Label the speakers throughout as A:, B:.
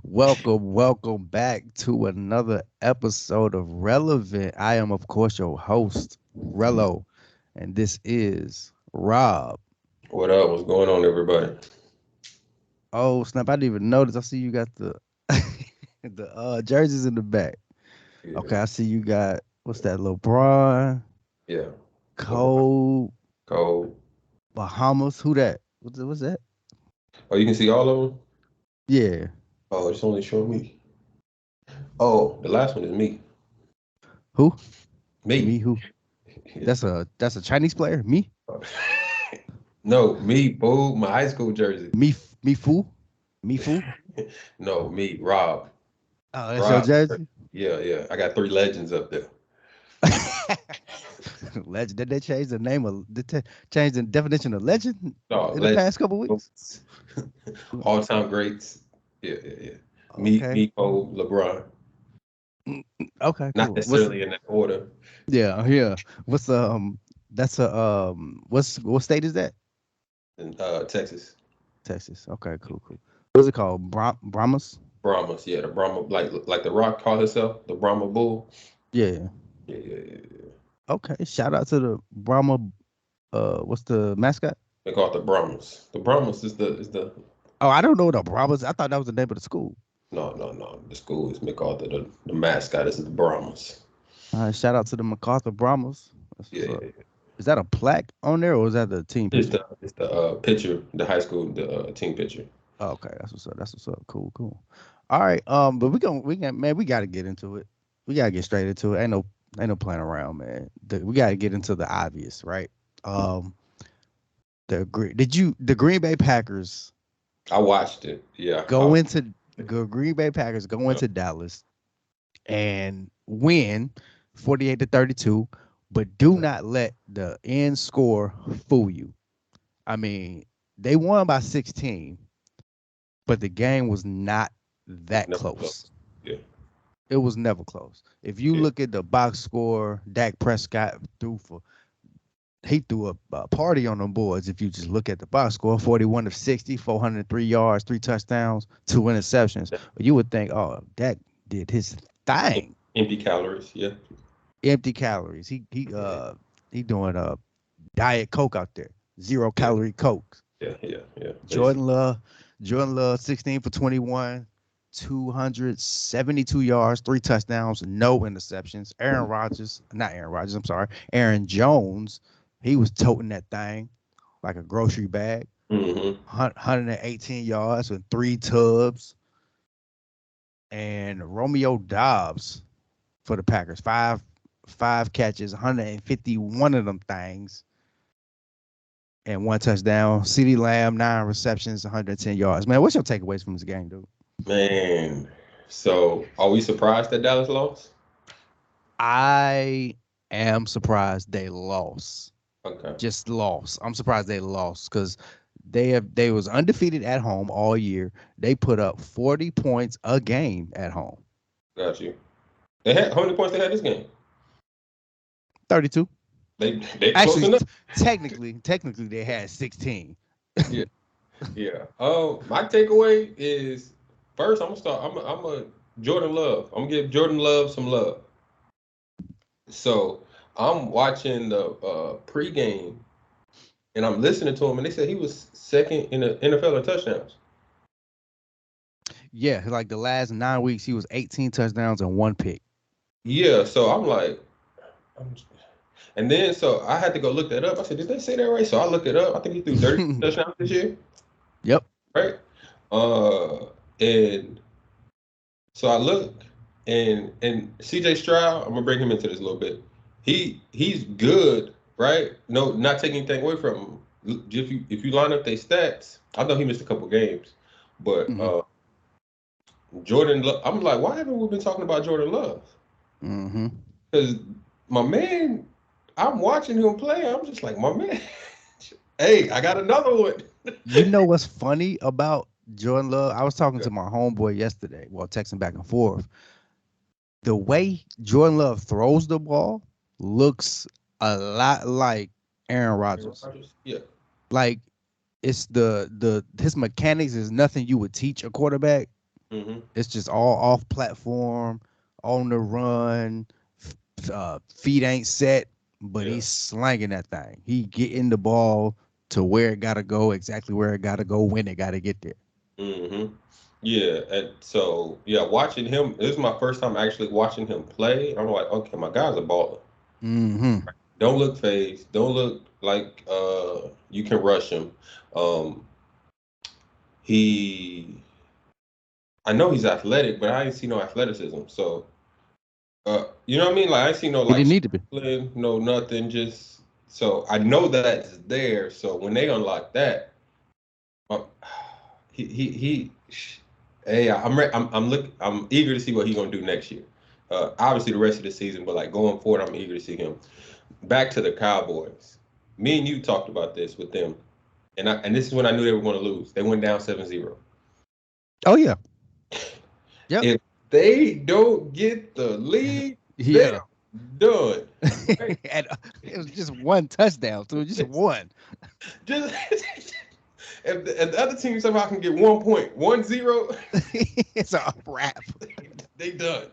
A: Welcome back to another episode of Relevant. I am, of course, your host, Rello, and this is Rob.
B: What up? What's going on, everybody?
A: Oh, snap. I didn't even notice. I see you got the the jerseys in the back.
B: Yeah,
A: Okay, I see you got, what's that, LeBron,
B: yeah. LeBron,
A: Cole,
B: Cole.
A: Bahamas. Who that? What's that?
B: Oh, you can see all of them?
A: Yeah.
B: Oh, it's only showing me. Oh, the last one is me.
A: Who? Me,
B: Me.
A: who? That's a Chinese player? Me?
B: No, me, boo, my high school jersey.
A: Me, fool? Me, fool?
B: No, me, Rob.
A: Oh, that's your
B: Rob.
A: jersey?
B: Yeah, yeah. I got three legends up there.
A: Legend. Did they change the name of change the definition of legend
B: No,
A: in the past couple weeks?
B: legends. All-time greats. Yeah, yeah, yeah.
A: Okay.
B: Cole, LeBron.
A: Okay,
B: Not
A: cool. What's
B: necessarily in that order.
A: yeah. What's that's a what state is that?
B: In Texas.
A: Texas. Okay, cool. What's it called? Brahmas?
B: Brahmas, yeah, the Brahma, like the Rock called himself, the Brahma Bull.
A: Yeah.
B: Yeah, yeah, yeah, yeah.
A: Okay. Shout out to the Brahma what's the mascot?
B: They call it the Brahmas. The Brahmas is the
A: Oh, I don't know the Brahmas. I thought that was the name of the school.
B: no. The school is MacArthur. The mascot is the Brahmas.
A: Shout out to the MacArthur Brahmas. That's
B: Yeah,
A: what's
B: yeah,
A: up.
B: yeah.
A: Is that a plaque on there or is that the team
B: It's
A: picture?
B: the pitcher, the high school, the team pitcher.
A: Oh, okay, that's what's up. That's what's up. Cool. All right. But we gotta get into it. We gotta get straight into it. Ain't no playing around, man. We gotta get into the obvious, right? Um, the Green Bay Packers
B: I watched it. Yeah,
A: go into Green Bay Packers go
B: yeah.
A: into Dallas and win 48-32, but do not let the end score fool you. I mean, they won by 16, but the game was not
B: It's
A: that
B: never
A: close.
B: close. Yeah,
A: It was never close. If you
B: yeah.
A: look at the box score, Dak Prescott he threw a party on them boards. If you just look at the box score, 41 of 60, 403 yards, 3 touchdowns, 2 interceptions. But you would think, oh, Dak did his thing.
B: Empty calories. Yeah,
A: Empty calories. He doing a diet Coke out there. Zero
B: yeah,
A: calorie Cokes.
B: yeah.
A: Jordan
B: Basically,
A: Love, Jordan Love, 16 for 21, 272 yards, 3 touchdowns, no interceptions. Not Aaron Rodgers, I'm sorry. Aaron Jones, he was toting that thing like a grocery bag.
B: hmm
A: 118 yards with 3 tubs. And Romeo Dobbs for the Packers, five catches, 151 of them things, and 1 touchdown. CeeDee Lamb, 9 receptions, 110 yards. Man, what's your takeaways from this game, dude?
B: man. So, are we surprised that Dallas lost?
A: I am surprised they lost.
B: Okay,
A: Just lost. I'm surprised they lost because they was undefeated at home all year. They put up 40 points a game at home.
B: got you. They had how many points they had this game?
A: 32.
B: They close
A: Actually,
B: enough.
A: technically they had 16.
B: Yeah. Yeah. My takeaway is first. I'm gonna start. I'm a Jordan Love. I'm gonna give Jordan Love some love. So I'm watching the pregame and I'm listening to him, and they said he was second in the NFL in touchdowns.
A: Yeah, like the last 9 weeks, he was 18 touchdowns and 1 pick.
B: Yeah. So I'm like, I'm, and then so I had to go look that up. I said, did they say that right? So I looked it up. I think he threw 30 touchdowns this year,
A: Yep.
B: right? And so I look, and CJ Stroud, I'm gonna bring him into this a little bit. He's good, right? No, not taking anything away from him. If you line up their stats, I know he missed a couple games, but
A: hmm
B: Jordan, I'm like, why haven't we been talking about Jordan Love?
A: hmm
B: Because my man, I'm watching him play. I'm just like, my man, hey, I got another one.
A: You know what's funny about Jordan Love? I was talking to my homeboy yesterday, well, texting back and forth. The way Jordan Love throws the ball looks a lot like Aaron
B: Aaron
A: Rodgers.
B: Rodgers? Yeah,
A: Like it's his mechanics is nothing you would teach a quarterback.
B: Mm-hmm.
A: It's just all off platform, on the run, feet ain't set, but
B: Yeah.
A: he's slanging that thing. He getting the ball to where it gotta go, exactly where it gotta go, when it gotta get there.
B: Mm-hmm. Yeah. And so, yeah, watching him, this is my first time actually watching him play. I'm like, okay, my guy's a baller.
A: Mm-hmm.
B: Don't look phased. Don't look like you can rush him. Um, he, I know he's athletic, but I ain't see no athleticism. So, you know what I mean? Like I ain't see no
A: He
B: like
A: didn't need to be.
B: shuffling, no nothing. Just so I know that's there. So when they unlock that, um, he hey, I'm eager to see what he's gonna do next year. Obviously the rest of the season, but like going forward, I'm eager to see him. Back to the Cowboys. Me and you talked about this with them, and this is when I knew they were going to lose. They went down 7-0.
A: Oh yeah. Yep.
B: If they don't get the lead, they
A: Yeah.
B: are done. Right?
A: And it was just one touchdown, so just one.
B: Just if the other team somehow can get 1 point, 1-0,
A: It's a wrap.
B: they done,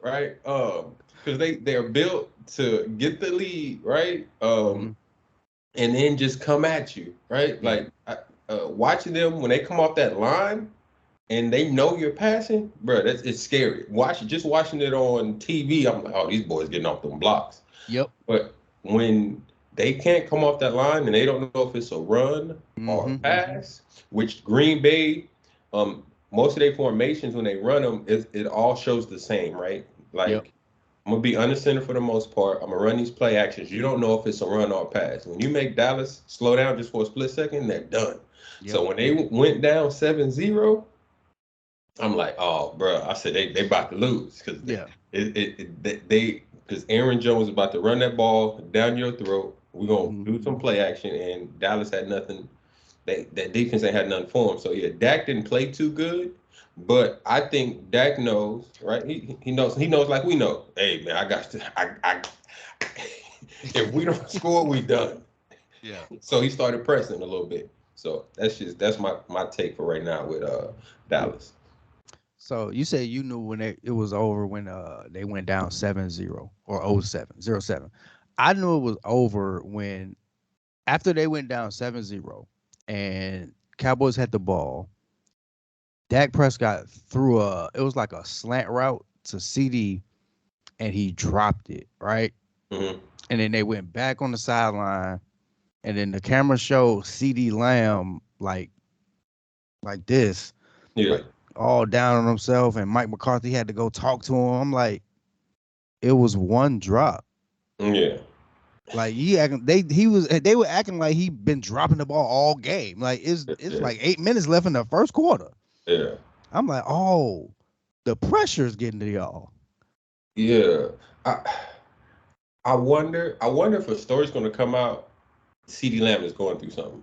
B: right? Because they're built to get the lead, right?
A: Hmm.
B: And then just come at you, right?
A: Yeah.
B: Like watching them when they come off that line and they know you're passing, bro. It's scary. Just watching it on TV. I'm like, oh, these boys getting off them blocks.
A: Yep.
B: But when they can't come off that line and they don't know if it's a run or a
A: Hmm.
B: pass, which Green Bay, most of their formations when they run them, it all shows the same, right?
A: Yep.
B: Like I'm gonna be under center for the most part. I'm gonna run these play actions. You don't know if it's a run or a pass. When you make Dallas slow down just for a split second, they're done.
A: Yep.
B: So when they went down 7-0, I'm like, oh, bro. I said they about to lose because
A: Yeah.
B: because Aaron Jones is about to run that ball down your throat. We're gonna
A: Hmm.
B: do some play action, and Dallas had nothing. That defense ain't had nothing for him. So yeah, Dak didn't play too good, but I think Dak knows, right? He knows like we know. Hey man, I got to. I if we don't score, we done.
A: Yeah.
B: So he started pressing a little bit. So that's my take for right now with Dallas.
A: So you say you knew when it was over when they went down 7-0 or 0-7. I knew it was over when after they went down 7-0 and Cowboys had the ball. Dak Prescott threw it was like a slant route to CD and he dropped it, right?
B: Hmm.
A: And then they went back on the sideline and then the camera showed CD Lamb like this,
B: Yeah.
A: like all down on himself, and Mike McCarthy had to go talk to him. I'm like, it was one drop.
B: Yeah.
A: Like they were acting like he been dropping the ball all game. Like it's
B: Yeah.
A: like 8 minutes left in the first quarter.
B: Yeah.
A: I'm like, oh, the pressure's getting to y'all.
B: Yeah. I I wonder if a story's gonna come out. CeeDee Lamb is going through something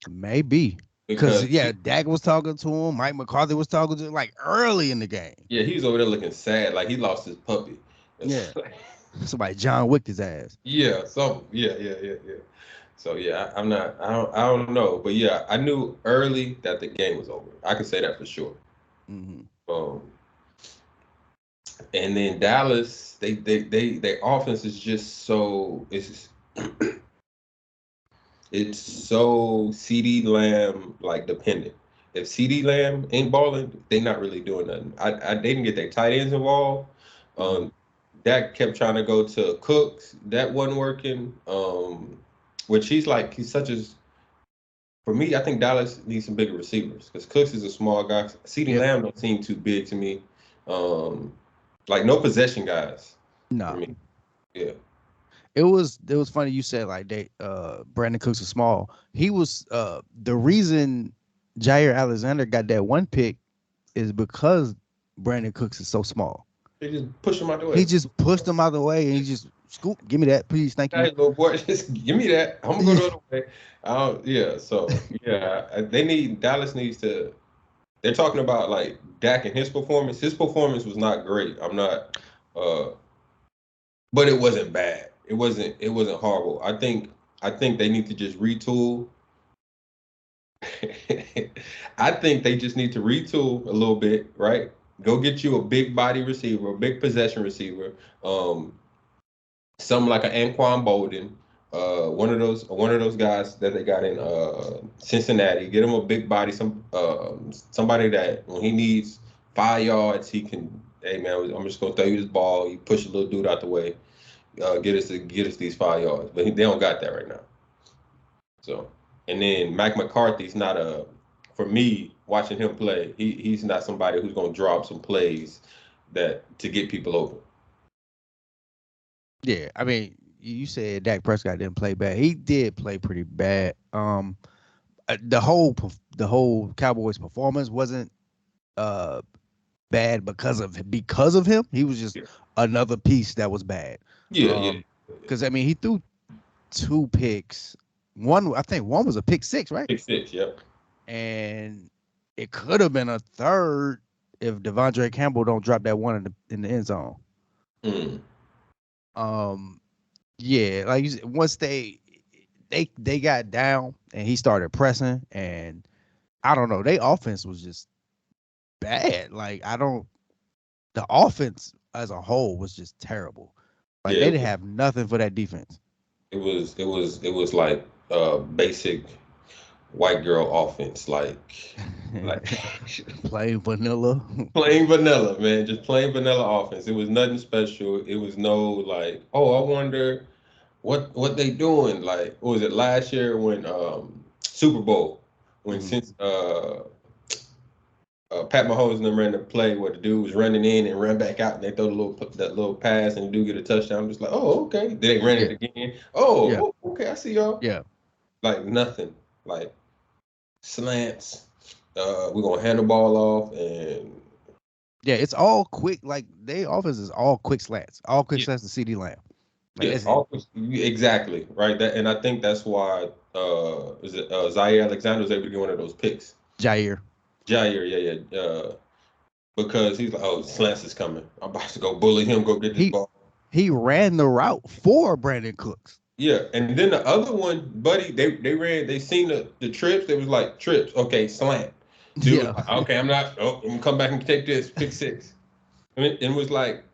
A: Maybe. Cause
B: because
A: yeah, Dak was talking to him, Mike McCarthy was talking to him like early in the game.
B: yeah, he's over there looking sad, like he lost his puppy.
A: Yeah.
B: It's like,
A: Somebody John Wick his ass.
B: yeah, yeah. So yeah, I'm not. I don't know, but yeah, I knew early that the game was over. I can say that for sure.
A: Hmm.
B: Um, and then Dallas, their offense is just so it's so CD Lamb like dependent. If CD Lamb ain't balling, they not really doing nothing. They didn't get their tight ends involved.
A: Hmm.
B: Um, Dak kept trying to go to Cooks. That wasn't working. Which he's such as for me. I think Dallas needs some bigger receivers because Cooks is a small guy. CD
A: Yep.
B: Lamb don't seem too big to me. Um, like no possession guys for
A: No.
B: me. Yeah.
A: It was funny you said like they Brandon Cooks is small. He was the reason Jair Alexander got that one pick is because Brandon Cooks is so small.
B: They just push him out the
A: He
B: way.
A: just pushed him out of the way and he just scoop, give me that, please, thank
B: Hey,
A: you.
B: little boy, just give me that. I'm gonna go the other way. Yeah. So yeah, Dallas needs to. They're talking about like Dak and his performance. His performance was not great. I'm not, uh, but it wasn't bad. It wasn't. It wasn't horrible. I think they need to just retool I think they just need to retool a little bit, right? Go get you a big body receiver, a big possession receiver, um, something like an Anquan Bolden, one of those guys that they got in Cincinnati. Get him a big body, somebody that when he needs 5 yards, he can. Hey man, I'm just gonna throw you this ball. You push a little dude out the way, get us these 5 yards. But they don't got that right now. So, and then Mike McCarthy's not for me watching him play. He's not somebody who's gonna draw up some plays that to get people open.
A: Yeah, I mean, you said Dak Prescott didn't play bad. He did play pretty bad. The whole Cowboys performance wasn't uh bad because of him. He was just
B: Yeah,
A: another piece that was bad.
B: yeah, yeah.
A: Because I mean, he threw 2 picks. I think one was a pick six, right?
B: Pick six, yep.
A: And it could have been a third if Devondre Campbell don't drop that one in the end zone.
B: Mm.
A: Um, yeah, like once they got down and he started pressing, and I don't know, their offense was just bad. Like the offense as a whole was just terrible. Like
B: Yeah,
A: they didn't have nothing for that defense.
B: it was like basic white girl offense, like
A: Plain vanilla.
B: plain vanilla, man, just plain vanilla offense. It was nothing special. It was no like, oh, I wonder what they doing. Like, what was it last year when Super Bowl when
A: Mhm.
B: since Pat Mahomes and them ran the play where the dude was running in and ran back out and they throw that little pass and the dude get a touchdown. I'm just like, oh, okay. Then they ran
A: Yeah,
B: it again.
A: yeah,
B: Okay, I see y'all.
A: yeah,
B: Like nothing. Like slants. We're gonna hand the ball off and
A: yeah. It's all quick. Like they offense is all quick slants. All quick
B: yeah,
A: slants to CD Lamb. Like
B: yeah,
A: that's it.
B: exactly right. That and I think that's why is it Zaire Alexander was able to get one of those picks.
A: Jair.
B: Jair, yeah. Because he's like, oh, slants is coming. I'm about to go bully him. Go get this
A: He
B: ball.
A: he ran the route for Brandon Cooks.
B: Yeah, and then the other one, buddy, they seen the trips. They was like trips, okay, slant. Dude was
A: Yeah.
B: like, okay, I'm not. Oh, I'm gonna come back and take this pick six. And it was like,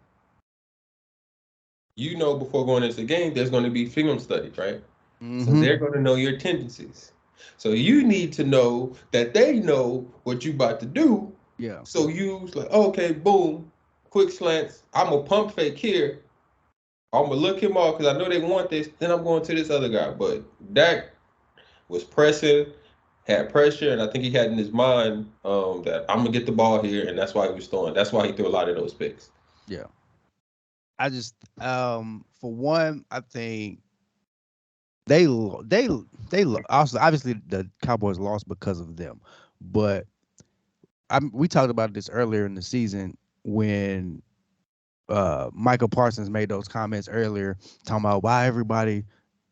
B: before going into the game, there's going to be film studies, right? So
A: Mm-hmm.
B: they're going to know your tendencies. So you need to know that they know what you about to do.
A: Yeah.
B: So you was like, okay, boom, quick slants. I'm a pump fake here. I'm gonna look him off because I know they want this. Then I'm going to this other guy. But Dak was pressing, had pressure, and I think he had in his mind that I'm gonna get the ball here, and that's why he was throwing. That's why he threw a lot of those picks.
A: Yeah. I just for one, I think they also obviously the Cowboys lost because of them, but we talked about this earlier in the season when Michael Parsons made those comments earlier talking about why everybody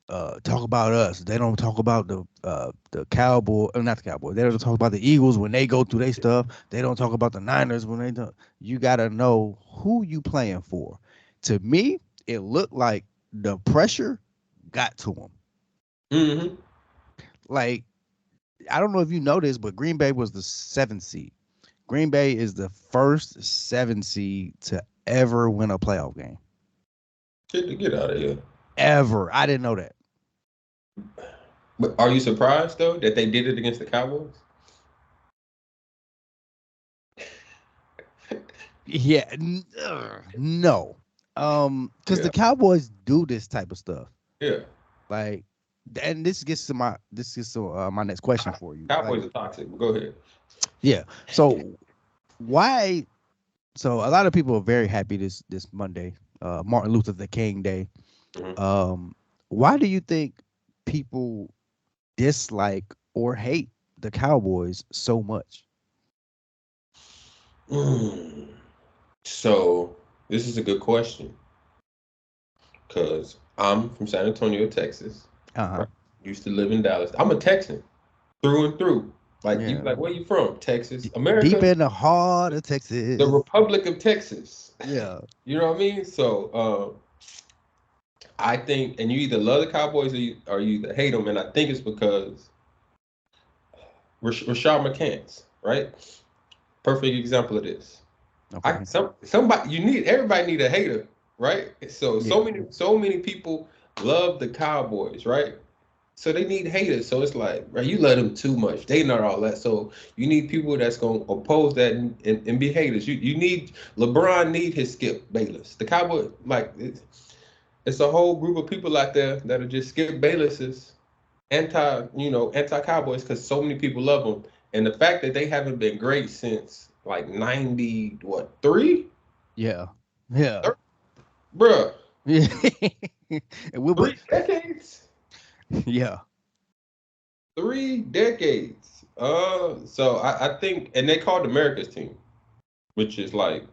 A: talk about us. They don't talk about the Cowboy, not the Cowboys. They don't talk about the Eagles when they go through their stuff. They don't talk about the Niners when they do. You gotta know who you playing for. To me, it looked like the pressure got to them.
B: Mm-hmm.
A: Like I don't know if you noticed, but Green Bay was the 7th seed. Green Bay is the first 7 seed to ever win a playoff game.
B: Get out of here.
A: Ever. I didn't know that.
B: But are you surprised though that they did it against the Cowboys?
A: Yeah, no. Because
B: Yeah,
A: the Cowboys do this type of stuff.
B: yeah.
A: Like, and this gets to my next question for you. Like,
B: Cowboys are toxic. But go ahead.
A: yeah. So why? So a lot of people are very happy this Monday, Martin Luther the King Day.
B: Mhm.
A: Why do you think people dislike or hate the Cowboys so much?
B: Mm. So this is a good question because I'm from San Antonio, Texas.
A: Uh huh.
B: Right? Used to live in Dallas. I'm a Texan through and through. Like you,
A: Yeah.
B: like where you from? Texas,
A: Deep
B: America,
A: in the heart of
B: the
A: Texas.
B: Republic of Texas.
A: Yeah.
B: You know what I mean? So I think, and you either love the Cowboys or you either hate them, and I think it's because Rashad McCants, right? Perfect example of this.
A: Okay.
B: Everybody need a hater, right? So
A: Yeah.
B: so many people love the Cowboys, right? So they need haters. So it's like, right, you love them too much. They not all that. So you need people that's gonna oppose that and be haters. You need LeBron need his Skip Bayless. The Cowboy like it's a whole group of people out there that are just Skip Bayless's anti Cowboys because so many people love them. And the fact that they haven't been great since like 90 what 3?
A: Yeah. Yeah.
B: Bruh,
A: Yeah. And we, but
B: 3 decades?
A: yeah.
B: 3 decades. So I think, and they called America's team, which is like,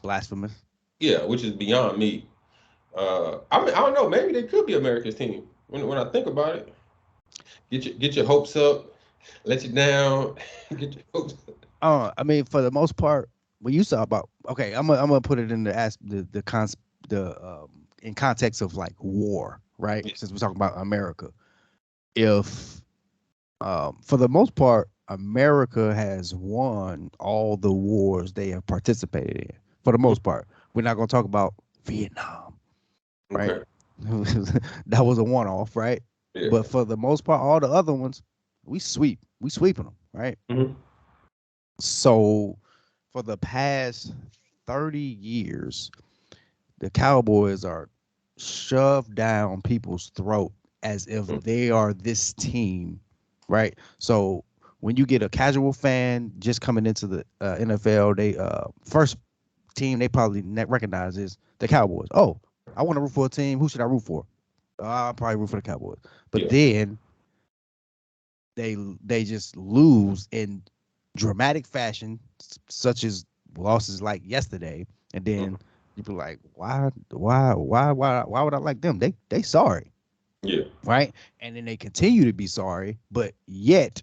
A: Blasphemous.
B: yeah, which is beyond me. I mean, I don't know. Maybe they could be America's team. When I think about it, get your hopes up, let you down, get your hopes up.
A: I mean, for the most part, when you saw about okay, I'm gonna put it in the in context of like war, right?
B: Yeah.
A: Since we're talking about America, if for the most part, America has won all the wars they have participated in. For the most part, we're not gonna talk about Vietnam, right?
B: Okay.
A: That was a one-off, right?
B: Yeah.
A: But for the most part, all the other ones, we sweeping them, right?
B: Mhm.
A: So for the past 30 years, the Cowboys are shoved down people's throat as if they are this team, right? So when you get a casual fan just coming into the NFL, they first team they probably recognize is the Cowboys. Oh, I want to root for a team. Who should I root for? I'll probably root for the Cowboys. But
B: Yeah.
A: then they just lose in dramatic fashion, such as losses like yesterday, and then you be like, why would I like them? They sorry,
B: Yeah.
A: right? And then they continue to be sorry, but yet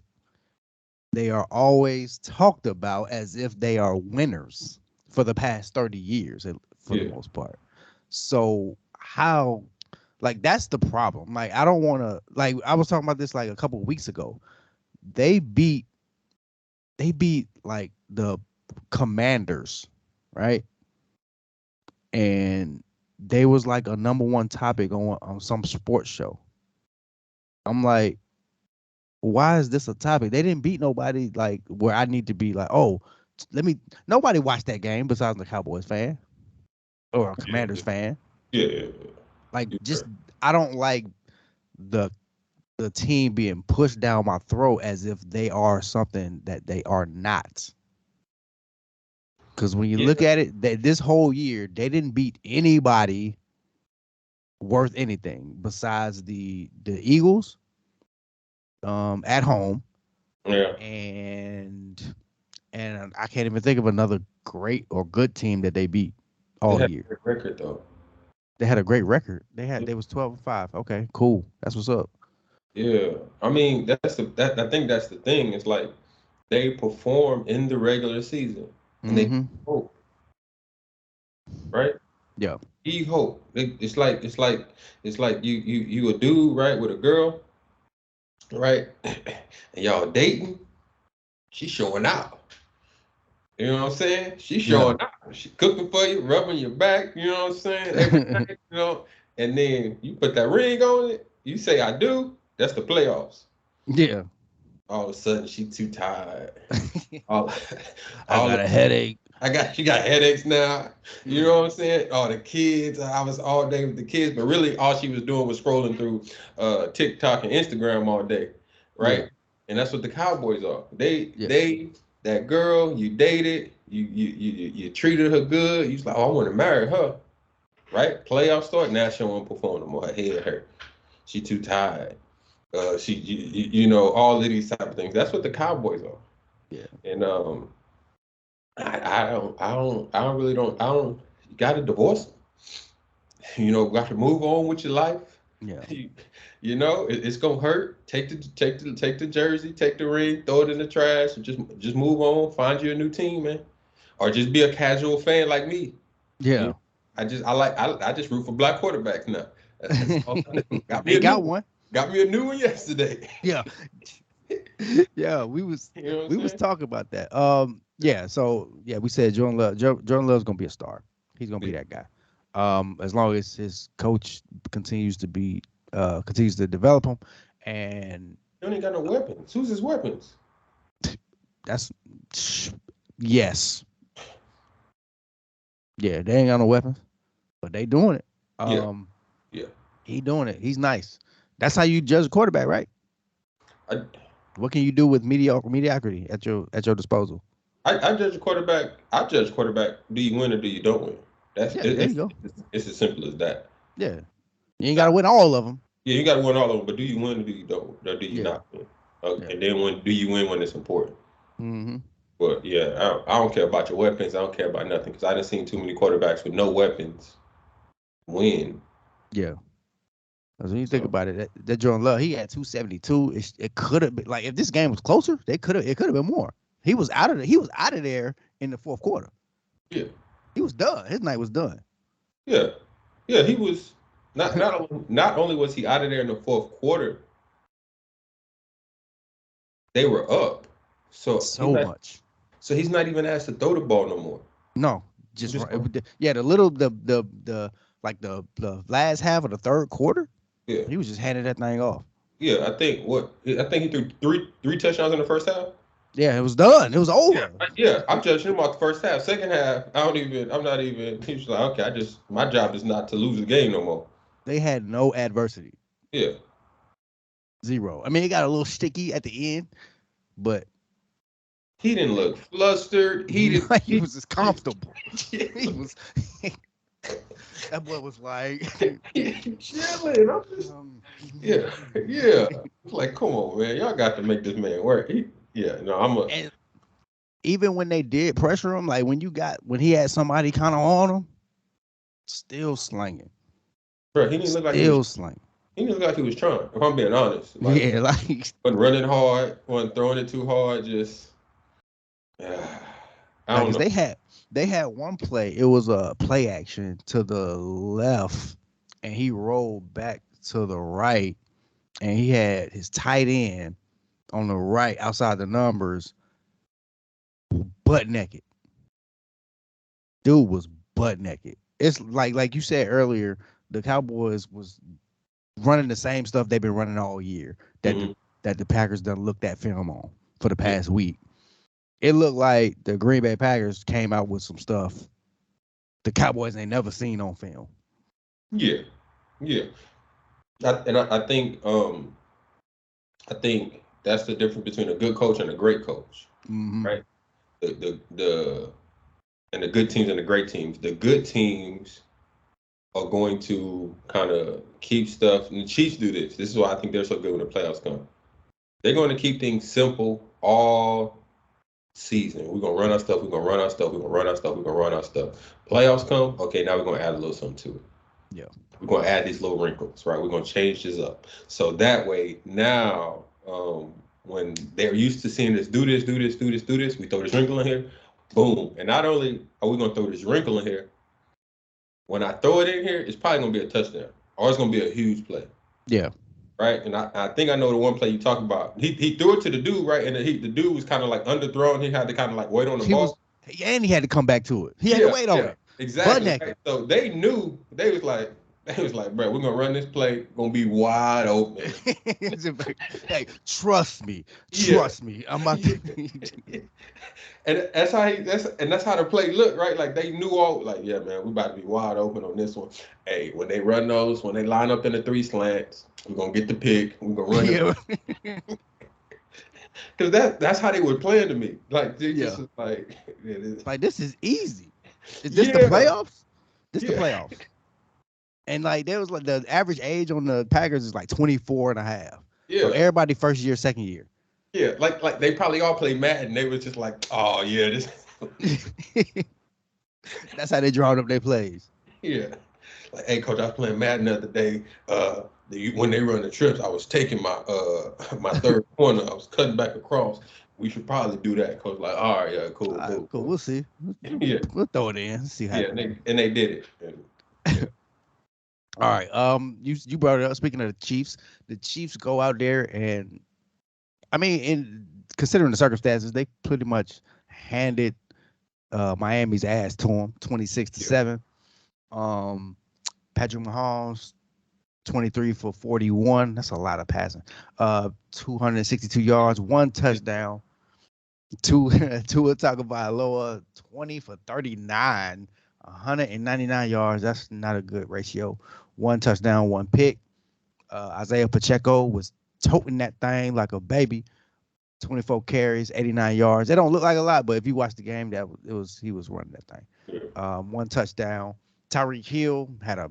A: they are always talked about as if they are winners for the past 30 years, for the
B: Yeah.
A: most part. So how, like that's the problem. Like I don't want to, like I was talking about this like a couple of weeks ago. They beat like the Commanders, right? And they was like a number one topic on some sports show. I'm like, why is this a topic? They didn't beat nobody like where I need to be like, oh, let me. Nobody watched that game besides the Cowboys fan or a Commanders
B: Yeah.
A: fan.
B: Yeah.
A: Like,
B: Yeah.
A: just I don't like the the team being pushed down my throat as if they are something that they are not. Because when you look
B: Yeah.
A: at it, this whole year they didn't beat anybody worth anything besides the Eagles at home,
B: Yeah.
A: and I can't even think of another great or good team that they beat
B: They
A: all
B: had a
A: year.
B: great record though.
A: They had a great record. They was 12-5. Okay, cool. That's what's up.
B: Yeah. I mean, I think that's the thing. It's like they perform in the regular season and they
A: Mm-hmm.
B: hope, right?
A: Yeah.
B: He hope. It's like you a dude, right, with a girl, right? And y'all dating, she's showing out. You know what I'm saying? She's
A: Yeah.
B: showing out. She cooking for you, rubbing your back, you know what I'm saying? Everything, and then you put that ring on it, you say I do, that's the playoffs.
A: Yeah.
B: All of a sudden she too tired. All,
A: I
B: all
A: got
B: of
A: a headache.
B: she got headaches now. You know what I'm saying? Oh, the kids. I was all day with the kids, but really all she was doing was scrolling through TikTok and Instagram all day,
A: Yeah.
B: right? And that's what the Cowboys are.
A: Yeah.
B: That girl you dated, you treated her good. You was like, oh, I want to marry her, right? Playoff start. Now she don't want to perform no more. Her head hurt. She too tired. All of these type of things. That's what the Cowboys are.
A: Yeah.
B: And I don't really don't, I don't, you got to divorce them. Got to move on with your life.
A: Yeah.
B: It's gonna hurt. Take the jersey, take the ring, throw it in the trash, and just move on. Find you a new team, man, or just be a casual fan like me. You know,
A: Yeah.
B: I just root for black quarterbacks now. That's all I do. Got me
A: They
B: a new
A: got
B: one.
A: one.
B: Got me a new one yesterday.
A: Yeah. Yeah, we was
B: You know what
A: we
B: I'm
A: was
B: saying?
A: talking about that. Yeah, so yeah, we said Jordan Love. Jordan Love's gonna be a star. He's gonna be
B: Yeah.
A: that guy. As long as his coach continues to develop him, and
B: He don't even got no weapons. Who's his weapons?
A: that's yes, yeah, they ain't got no weapons, but they doing it.
B: Yeah, yeah.
A: He doing it. He's nice. That's how you judge a quarterback, right?
B: I
A: What can you do with mediocrity at your disposal?
B: I judge a quarterback. I judge a quarterback. Do you win or do you don't win? That's
A: Yeah, there you go.
B: it's as simple as that.
A: Yeah, you ain't got to
B: Not,
A: win all of them.
B: yeah, you got to win all of them, but do you win or do you don't? Or do you
A: Yeah,
B: not win?
A: yeah.
B: And then when do you win when it's important?
A: Mm-hmm.
B: But yeah, I don't care about your weapons. I don't care about nothing because I done seen too many quarterbacks with no weapons win.
A: Yeah. 'Cause when you think
B: So
A: about it, that Jordan Love, he had 272. It could have been like if this game was closer, it could have been more. He was out of there in the fourth quarter.
B: yeah,
A: He was done. His night was done.
B: yeah, yeah. He was not only was he out of there in the fourth quarter, they were up. So he's
A: So
B: not
A: much.
B: so he's not even asked to throw the ball no more.
A: No,
B: I'm
A: just
B: just
A: yeah. The little the like the last half of the third quarter,
B: yeah.
A: he was just handing that thing off.
B: Yeah, I think he threw three touchdowns in the first half.
A: Yeah, it was done. It was
B: Yeah,
A: over.
B: yeah. I'm judging him off the first half. Second half, I'm not even. He's like, okay, my job is not to lose the game no more.
A: They had no adversity.
B: Yeah,
A: Zero. I mean, it got a little sticky at the end, but
B: he didn't look flustered. He didn't.
A: he was just comfortable. He was that boy was like
B: chilling.
A: um,
B: Yeah, yeah. It's like, come on, man. Y'all got to make this man work. Yeah. No,
A: and even when they did pressure him, like when he had somebody kind of on him, still slinging.
B: bro. He didn't look like he was.
A: Still slinging.
B: He didn't look like he was trying. If I'm being honest, like
A: Yeah, like
B: wasn't running hard, wasn't throwing it too hard. Just, I
A: like
B: don't
A: 'cause
B: know.
A: they had one play. It was a play action to the left, and he rolled back to the right, and he had his tight end on the right outside the numbers, butt naked. Dude was butt naked. It's like you said earlier, the Cowboys was running the same stuff they've been running all year
B: Mhm.
A: that the Packers done looked at film on for the
B: Yeah,
A: past week. It looked like the Green Bay Packers came out with some stuff the Cowboys ain't never seen on film.
B: yeah, yeah. I think that's the difference between a good coach and a great coach,
A: Mm-hmm.
B: right? The and the good teams and the great teams. The good teams are going to kind of keep stuff. And the Chiefs do this. This is why I think they're so good when the playoffs come. They're going to keep things simple all season. We're gonna run our stuff. We're gonna run our stuff. We're gonna run our stuff. We're gonna run our stuff. Playoffs come. Okay, now we're gonna add a little something to it.
A: Yeah.
B: We're gonna add these little wrinkles, right? We're gonna change this up. So that way, now, when they're used to seeing us do this, do this, do this, do this, we throw this wrinkle in here, boom. And not only are we gonna throw this wrinkle in here, when I throw it in here, it's probably gonna be a touchdown, or it's gonna be a huge play,
A: Yeah.
B: right? And I think I know the one play you talk about. He threw it to the dude, right? And the dude was kind of like underthrown. He had to kind of like wait on the
A: He was
B: ball.
A: and he had to come back to it. He had to
B: Yeah,
A: wait on
B: yeah,
A: it. Butt
B: exactly. Right?
A: naked.
B: So they knew they was like, bro, we're gonna run this play, gonna be wide open.
A: Hey, trust me.
B: Yeah.
A: Trust me. I'm about to
B: And that's how the play looked, right? Like they knew all like, yeah, man, we about to be wide open on this one. Hey, when they run those, when they line up in the three slants, we're gonna get the pick, we're gonna run it.
A: yeah.
B: Because that's how they were playing to me. Like they
A: Yeah.
B: just was like
A: Like this is easy. Is this the
B: yeah,
A: playoffs? This the
B: yeah,
A: playoffs. And like there was like the average age on the Packers is like 24 and a half. So
B: yeah.
A: everybody first year, second year.
B: Yeah, like they probably all play Madden. They was just like, oh yeah, this
A: That's how they draw up their plays.
B: yeah. Like, hey coach, I was playing Madden the other day. When they run the trips, I was taking my my third corner. I was cutting back across. We should probably do that. Coach, like, all right, yeah, cool,
A: All right,
B: cool,
A: cool.
B: cool.
A: We'll see.
B: Yeah,
A: We'll throw it in. See how.
B: yeah, and they did it. Yeah.
A: All right. You brought it up. Speaking of the Chiefs go out there and I mean, in considering the circumstances, they pretty much handed Miami's ass to them, 26-7. Patrick Mahomes, 23 for 41. That's a lot of passing. 262 yards, 1 touchdown. Tua Tagovailoa, 20 for 39, 199 yards. That's not a good ratio. 1 touchdown, 1 pick. Isaiah Pacheco was toting that thing like a baby. 24 carries, 89 yards. They don't look like a lot, but if you watch the game, he was running that thing. 1 touchdown. Tyreek Hill had a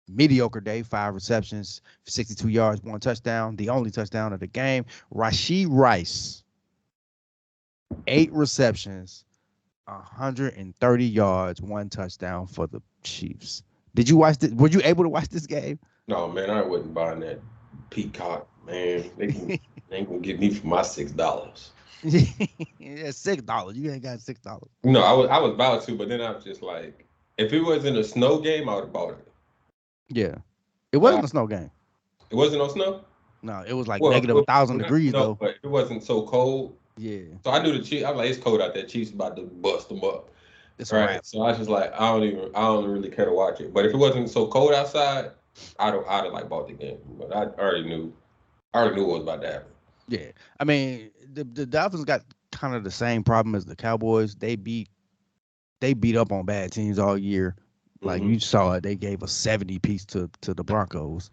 A: mediocre day, 5 receptions, 62 yards, 1 touchdown. The only touchdown of the game. Rashee Rice, 8 receptions, 130 yards, 1 touchdown for the Chiefs. Did you watch this? Were you able to watch this game?
B: No, man, I wasn't buying that Peacock, man. They ain't gonna get me for my $6.
A: Yeah, $6. You ain't got $6.
B: No, I was about to, but then I was just like, if it wasn't a snow game, I would have bought it.
A: Yeah, it wasn't a snow game.
B: It wasn't no snow.
A: No, it was like negative 1,000 degrees though.
B: But it wasn't so cold.
A: Yeah.
B: So I knew the Chiefs. I was like, it's cold out there. Chiefs about to bust them up.
A: That's
B: right. So I was just like, I don't really care to watch it. But if it wasn't so cold outside, I'd have like bought the game. But I already knew what was about to happen.
A: Yeah, I mean the Dolphins got kind of the same problem as the Cowboys. They beat up on bad teams all year. Like you saw it, they gave a 70 piece to the Broncos.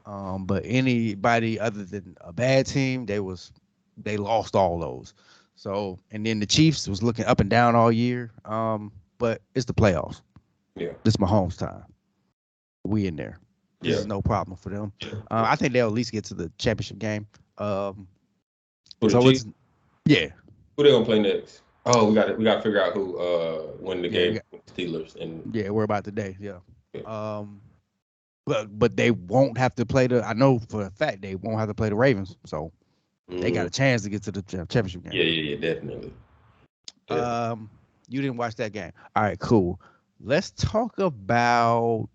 A: But anybody other than a bad team, they lost all those. So, and then the Chiefs was looking up and down all year. But it's the playoffs.
B: Yeah.
A: This Mahomes time. We in there. This is no problem for them. I think they'll at least get to the championship game.
B: Yeah. Who they gonna play next? Oh, we got to figure out who win the game with the Steelers and
A: we're about today. Yeah. But they won't have to play I know for a fact they won't have to play the Ravens. So they got a chance to get to the championship game.
B: Yeah, definitely.
A: You didn't watch that game. All right, cool. Let's talk about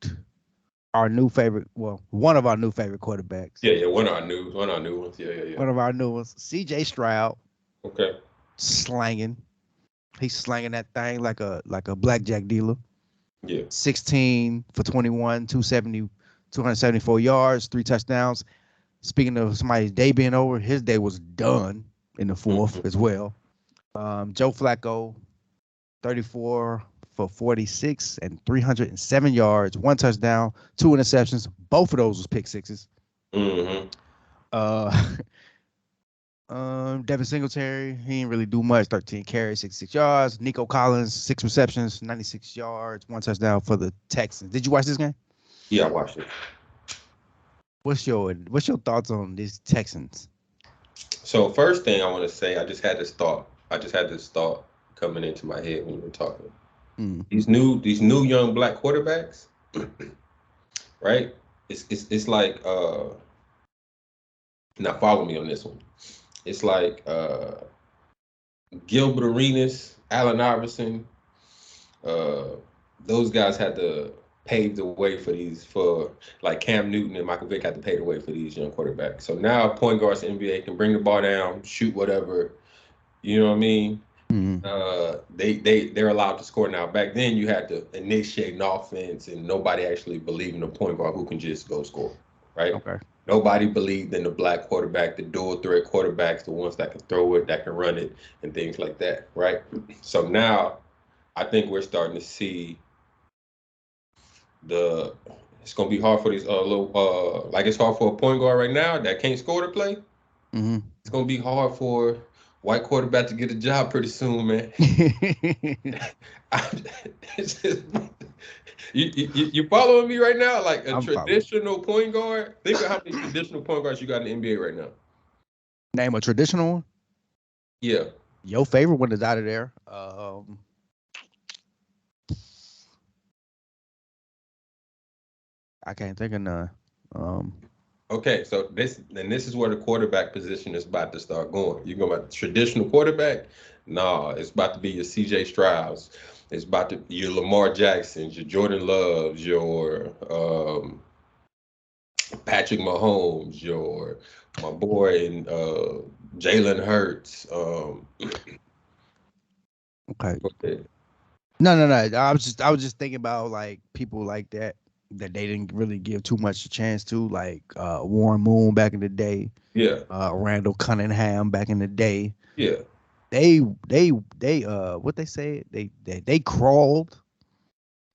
A: our new favorite. Well, one of our new favorite quarterbacks.
B: Yeah, one of our new ones. Yeah.
A: One of our new ones. C.J. Stroud.
B: Okay.
A: Slanging. He's slanging that thing like a blackjack dealer.
B: Yeah.
A: 16 for 21, 274 yards, 3 touchdowns. Speaking of somebody's day being over, his day was done in the 4th as well. Joe Flacco, 34 for 46 and 307 yards, 1 touchdown, 2 interceptions. Both of those was pick sixes. Devin Singletary, he didn't really do much. 13 carries, 66 yards. Nico Collins, 6 receptions, 96 yards, 1 touchdown for the Texans. Did you watch this game?
B: Yeah, I watched it.
A: What's your thoughts on these Texans?
B: So first thing I want to say, I just had this thought coming into my head when you were talking. These new young black quarterbacks, right? It's like now follow me on this one. It's like Gilbert Arenas, Allen Iverson, those guys had to pave the way for like Cam Newton and Michael Vick had to pave the way for these young quarterbacks. So now point guards in the NBA can bring the ball down, shoot whatever, you know what I mean? They're allowed to score now. Back then you had to initiate an offense and nobody actually believed in a point guard who can just go score, right?
A: Okay.
B: Nobody believed in the black quarterback, the dual threat quarterbacks, the ones that can throw it, that can run it, and things like that, right? So now I think we're starting to see it's going to be hard for these like it's hard for a point guard right now that can't score to play. It's going to be hard for white quarterback to get a job pretty soon, man. You following me right now? Like I'm traditional point guard. Think of how many traditional point guards you got in the NBA right now.
A: Name a traditional one?
B: Yeah.
A: Your favorite one is out of there. I can't think of none.
B: Okay, so this is where the quarterback position is about to start going. You go about the traditional quarterback? No, it's about to be your C.J. Strouds. It's about to be your Lamar Jacksons, your Jordan Loves, your Patrick Mahomes, my boy in Jalen Hurts.
A: Okay. No. I was just thinking about like people like that they didn't really give too much a chance to, like Warren Moon back in the day,
B: Yeah,
A: Randall Cunningham back in the day.
B: yeah,
A: They what they say they crawled.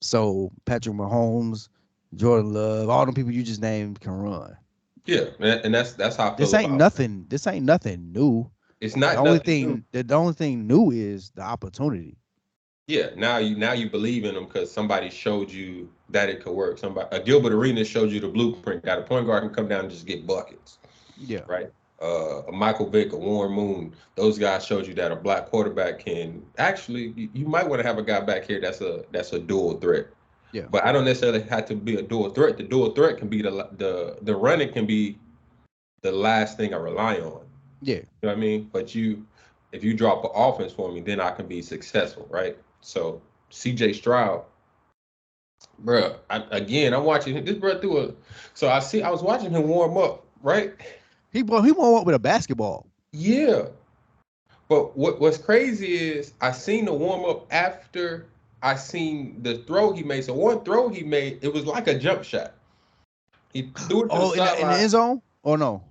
A: So Patrick Mahomes, Jordan Love, all them people you just named can run.
B: yeah, and that's how I
A: This
B: feel
A: ain't
B: about it.
A: nothing. This ain't nothing new.
B: It's
A: The
B: not
A: only
B: nothing new.
A: thing the only thing new is the opportunity.
B: Yeah, now you believe in them because somebody showed you that it could work. Somebody, Gilbert Arenas showed you the blueprint. Got a point guard can come down and just get buckets,
A: Yeah.
B: right? A Michael Vick, a Warren Moon, those guys showed you that a black quarterback can actually. You might want to have a guy back here that's a dual threat.
A: Yeah.
B: But I don't necessarily have to be a dual threat. The dual threat can be the running can be the last thing I rely on.
A: Yeah.
B: You know what I mean? But if you drop an offense for me, then I can be successful, right? So CJ Stroud, bro. I'm watching this bro through a. So I was watching him warm up, right?
A: He won't up with a basketball.
B: Yeah. But what's crazy is I seen the warm up after I seen the throw he made. So one throw he made, it was like a jump shot. He threw it to the
A: Oh, in the
B: sideline.
A: end zone? Or no?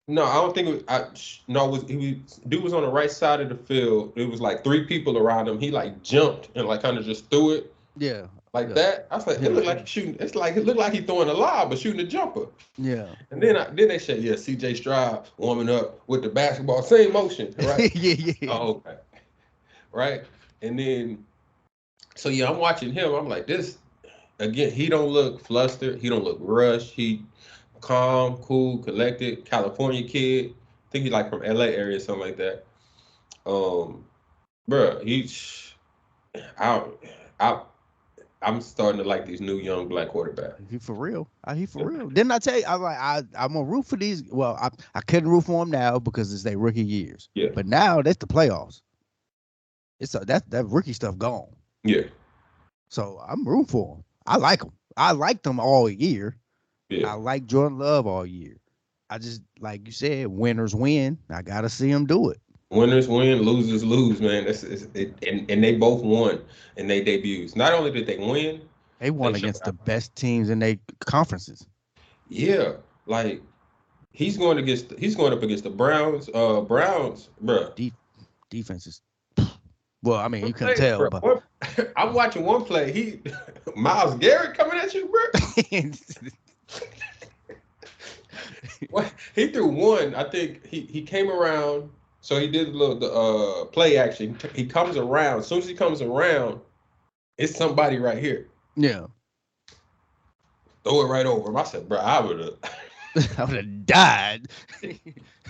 B: No, I don't think it was. No, dude was on the right side of the field. It was like three people around him. He like jumped and like kind of just threw it
A: Yeah.
B: like
A: Yeah.
B: that. I was like, it
A: Yeah.
B: looked like he's shooting. It's like it looked like he's throwing a lob but shooting a jumper.
A: Yeah.
B: And then they said, yeah, CJ Stroud warming up with the basketball, same motion, right?
A: yeah.
B: Oh, okay, right. And then so yeah, I'm watching him. I'm like, this again. He don't look flustered. He don't look rushed. He calm, cool, collected. California kid. I think he's like from LA area, something like that. Um, bro, I, I, I'm starting to like these new young black quarterbacks.
A: He for real. He for real. Didn't I tell you? I'm like, I'm gonna root for these. Well, I couldn't root for them now because it's their rookie years.
B: Yeah,
A: But now that's the playoffs. That rookie stuff gone.
B: yeah,
A: So I'm rooting for them. I like them. I liked them all year.
B: yeah.
A: I like Jordan Love all year. I just, like you said, winners win. I gotta see them do it.
B: Winners win, losers lose, man. And they both won in their debuts. Not only did they win,
A: They
B: they
A: won
B: showed
A: against the
B: out.
A: best teams in their conferences.
B: Yeah, like he's going up against the Browns. Browns, bro.
A: Defenses. Well, I mean,
B: One
A: you couldn't
B: play,
A: tell,
B: bro.
A: but
B: I'm watching one play. Miles Garrett coming at you, bro. What he threw one. I think he came around. So he did the play action. He comes around. As soon as he comes around, it's somebody right here.
A: yeah.
B: Throw it right over him. I said, bro, I would have.
A: I would have died.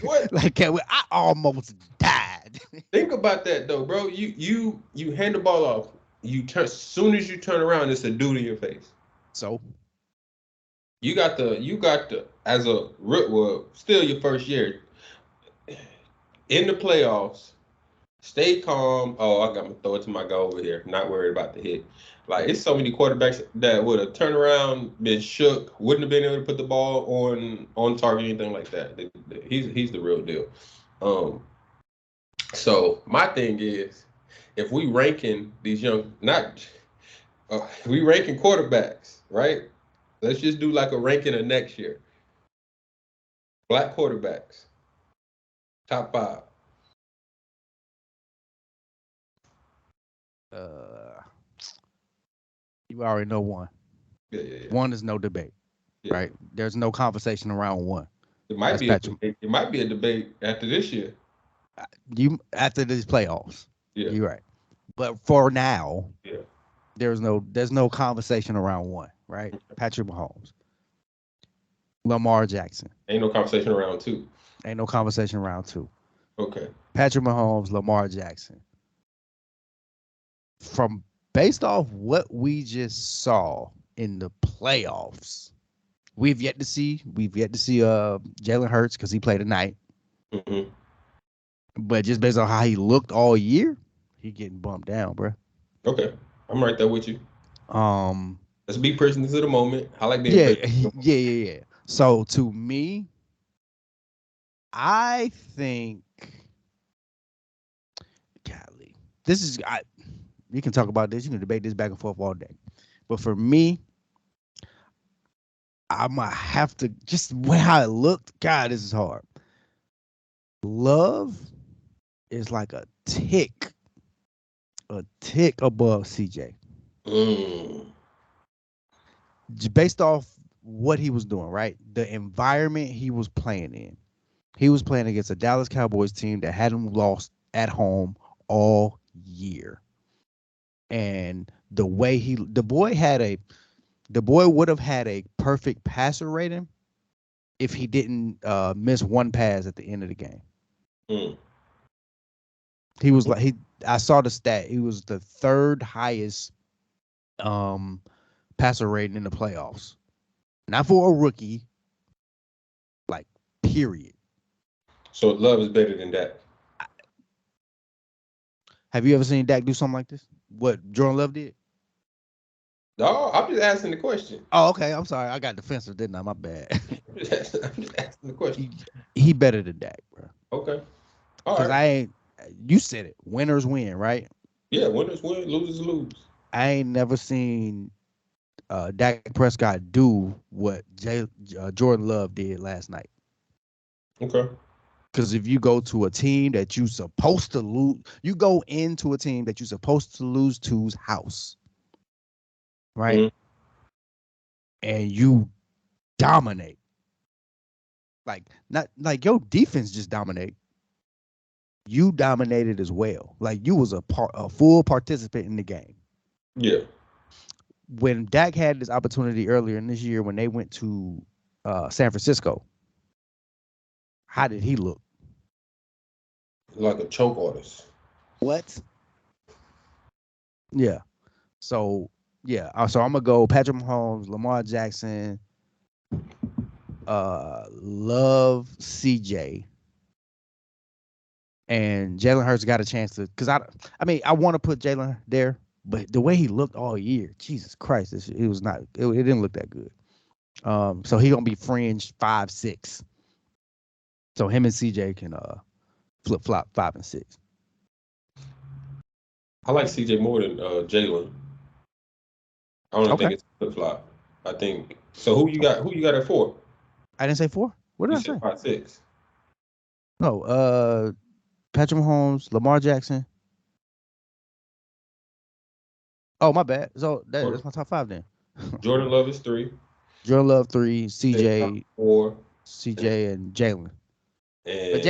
B: What?
A: Like I almost died.
B: Think about that though, bro. You hand the ball off. You turn. As soon as you turn around, it's a dude in your face.
A: So
B: You got the as a well, still your first year in the playoffs. Stay calm. Oh, I got to throw it to my guy over here. Not worried about the hit. Like it's so many quarterbacks that would have turned around, been shook, wouldn't have been able to put the ball on target, anything like that. He's the real deal. So my thing is, if we ranking these young, not we ranking quarterbacks, right? Let's just do like a ranking of next year. Black quarterbacks, top 5.
A: uh you already know one.
B: Yeah.
A: One is no debate.
B: Yeah.
A: Right? There's no conversation around one.
B: It might
A: That's
B: be
A: Patrick.
B: it might be a debate after this year.
A: You after these playoffs.
B: Yeah.
A: You're right. But for now,
B: Yeah.
A: there's no conversation around one, right? Patrick Mahomes. Lamar Jackson.
B: Ain't no conversation around 2.
A: Ain't no conversation around 2.
B: Okay.
A: Patrick Mahomes, Lamar Jackson. From based off what we just saw in the playoffs, we've yet to see Jalen Hurts because he played tonight.
B: Mm-hmm.
A: But just based on how he looked all year, he getting bumped down, bro.
B: Okay. I'm right there with you. Let's be prisoners of the moment. I like being prisoners.
A: Yeah. So to me, I think, golly, this is you can talk about this. You can debate this back and forth all day. But for me, I might have to just how it looked. God, this is hard. Love is like a tick above CJ. Just based off what he was doing, right? The environment he was playing in. He was playing against a Dallas Cowboys team that hadn't lost at home all year. And the way the boy would have had a perfect passer rating if he didn't miss one pass at the end of the game. He was like I saw the stat. He was the third highest passer rating in the playoffs. Not for a rookie, like period.
B: So Love is better than Dak.
A: Have you ever seen Dak do something like this? What Jordan Love did?
B: No, I'm just asking the question.
A: Oh, okay. I'm sorry. I got defensive, didn't I? My bad.
B: I'm just asking the question.
A: He better than Dak, bro.
B: Okay. All
A: Because
B: right.
A: You said it. Winners win, right?
B: Yeah, winners win, losers lose.
A: I ain't never seen Dak Prescott do what Jordan Love did last night.
B: Okay.
A: Because if you go to a team that you're supposed to lose, you go into a team that you're supposed to lose to's house, right? Mm-hmm. And you dominate. Not like your defense just dominate. You dominated as well. Like you was a full participant in the game.
B: Yeah.
A: When Dak had this opportunity earlier in this year when they went to San Francisco, how did he look?
B: Like a choke artist.
A: What? Yeah. So yeah. So I'm gonna go Patrick Mahomes, Lamar Jackson, Love, CJ, and Jalen Hurts got a chance to. Because I want to put Jalen there, but the way he looked all year, Jesus Christ, it was not. It didn't look that good. So he gonna be fringe 5-6. So him and CJ can flip flop 5 and 6.
B: I like CJ more than Jalen. I don't think it's flip flop. I think so. Who you got? Who you got at 4?
A: I didn't say 4. What did I say?
B: 5-6.
A: No, Patrick Mahomes, Lamar Jackson. Oh, my bad. So that's my top 5 then.
B: Jordan Love is 3.
A: Jordan Love 3, CJ
B: 4,
A: CJ and Jalen. But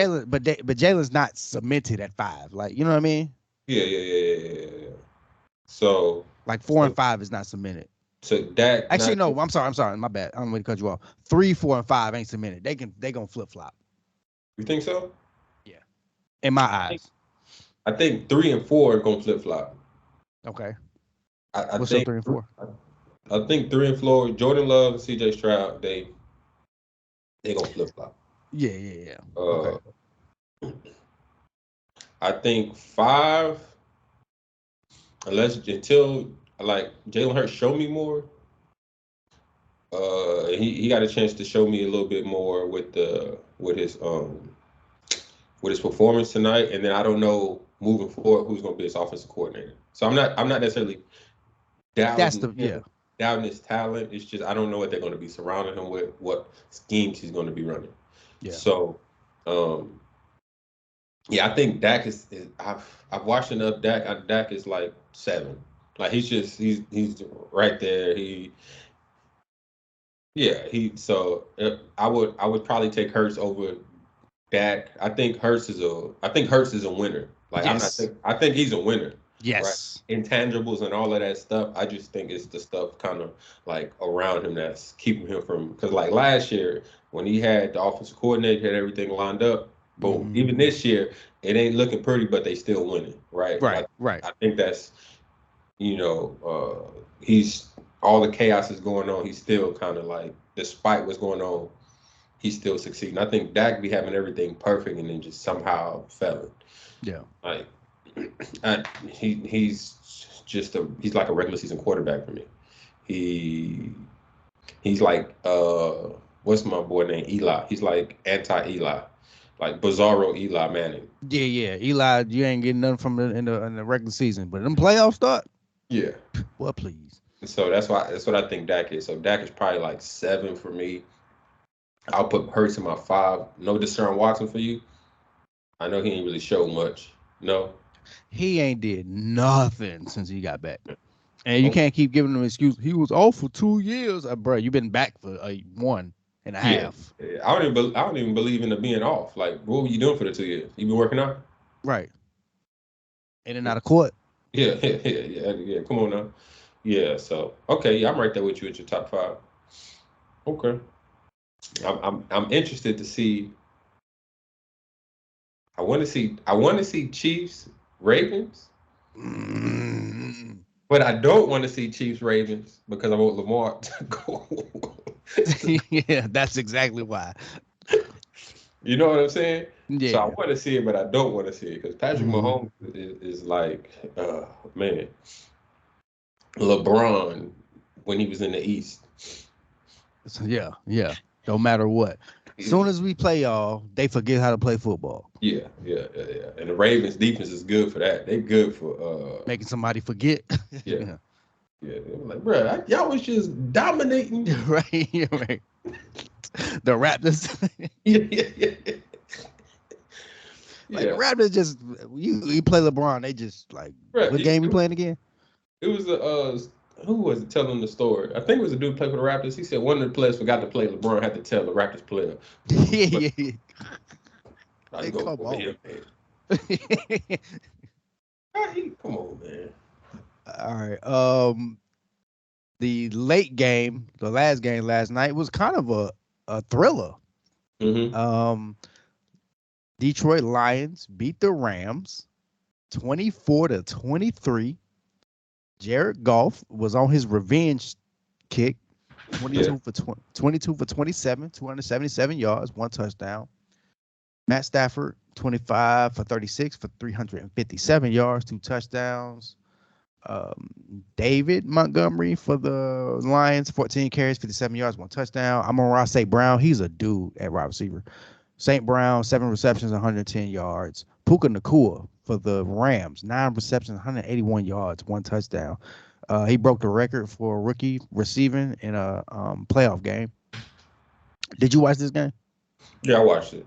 A: Jalen's not cemented at 5. Like, you know what I mean?
B: Yeah. So
A: like 4 and 5 is not cemented.
B: So Dak.
A: Actually, no. I'm sorry. My bad. I don't mean to cut you off. 3, 4, and 5 ain't cemented. They gonna flip flop.
B: You think so?
A: Yeah. In my eyes.
B: I think 3 and 4 are gonna flip flop.
A: Okay.
B: What's
A: up 3 and 4?
B: I think 3 and 4, Jordan Love and CJ Stroud, they gonna flip flop.
A: Yeah.
B: Okay. I think 5, until like Jalen Hurts show me more. He got a chance to show me a little bit more with his performance tonight, and then I don't know moving forward who's going to be his offensive coordinator. So I'm not necessarily doubting his talent. It's just I don't know what they're going to be surrounding him with, what schemes he's going to be running. Yeah. So, I think Dak is I've watched enough Dak. Dak is like 7. Like he's right there. I would probably take Hurts over Dak. I think Hurts is a winner. Like yes. I think he's a winner.
A: Yes.
B: Right? Intangibles and all of that stuff. I just think it's the stuff kind of like around him that's keeping him from, because like last year when he had the offensive coordinator, had everything lined up, boom. Mm-hmm. Even this year, it ain't looking pretty, but they still winning. Right.
A: Right.
B: I think that's, he's all the chaos is going on. He's still kind of like, despite what's going on, he's still succeeding. I think Dak be having everything perfect and then just somehow failing. Yeah. Like, he's like a regular season quarterback for me. He's like what's my boy named Eli? He's like anti-Eli. like Bizarro Eli Manning.
A: Yeah. Eli, you ain't getting nothing from in the regular season, but them playoffs start.
B: Yeah.
A: Well, please.
B: So that's what I think Dak is. So Dak is probably like 7 for me. I'll put Hurts in my 5. No Deshaun Watson for you. I know he ain't really showed much. No.
A: He ain't did nothing since he got back. And you
B: Okay.
A: can't keep giving him an excuse. He was off for 2 years. Bro, you've been back for 1.5
B: Yeah.
A: years.
B: I don't even believe in the being off. Like, what were you doing for the 2 years? You been working out?
A: Right. In and out of court.
B: Yeah. Yeah. Come on now. Yeah. So okay. Yeah, I'm right there with you at your top 5. Okay. I'm interested to see. I want to see Chiefs Ravens,
A: Mm.
B: but I don't want to see Chiefs Ravens because I want Lamar to go.
A: Yeah, that's exactly why.
B: You know what I'm saying? So I
A: Yeah.
B: want to see it, but I don't want to see it because Patrick
A: Mhm.
B: Mahomes is like, man, LeBron when he was in the East.
A: So, yeah. Don't matter what. Soon as we play y'all, they forget how to play football.
B: Yeah. And the Ravens defense is good for that. They good for
A: Making somebody forget.
B: yeah. Yeah, they were like, bro, y'all was just dominating.
A: Right. The Raptors.
B: Yeah.
A: Like the Raptors just you play LeBron, they just like
B: Bro,
A: what game you playing again?
B: it was who was it telling the story? I think it was a dude who played for the Raptors. He said one of the players forgot to play. LeBron had to tell the Raptors player.
A: Yeah.
B: I
A: Hey,
B: go
A: come
B: over here,
A: on.
B: man. Come on, man.
A: All right. The late game, the last game last night was kind of a thriller.
B: Mm-hmm.
A: Detroit Lions beat the Rams 24-23. Jared Goff was on his revenge kick, 22 for 27, 277 yards, 1 touchdown. Matt Stafford, 25 for 36 for 357 yards, 2 touchdowns. David Montgomery for the Lions, 14 carries, 57 yards, 1 touchdown. Amon-Ra St. Brown, he's a dude at wide receiver. St. Brown, 7 receptions, 110 yards. Puka Nacua for the Rams, 9 receptions, 181 yards, 1 touchdown. He broke the record for rookie receiving in a playoff game. Did you watch this game?
B: Yeah, I watched it.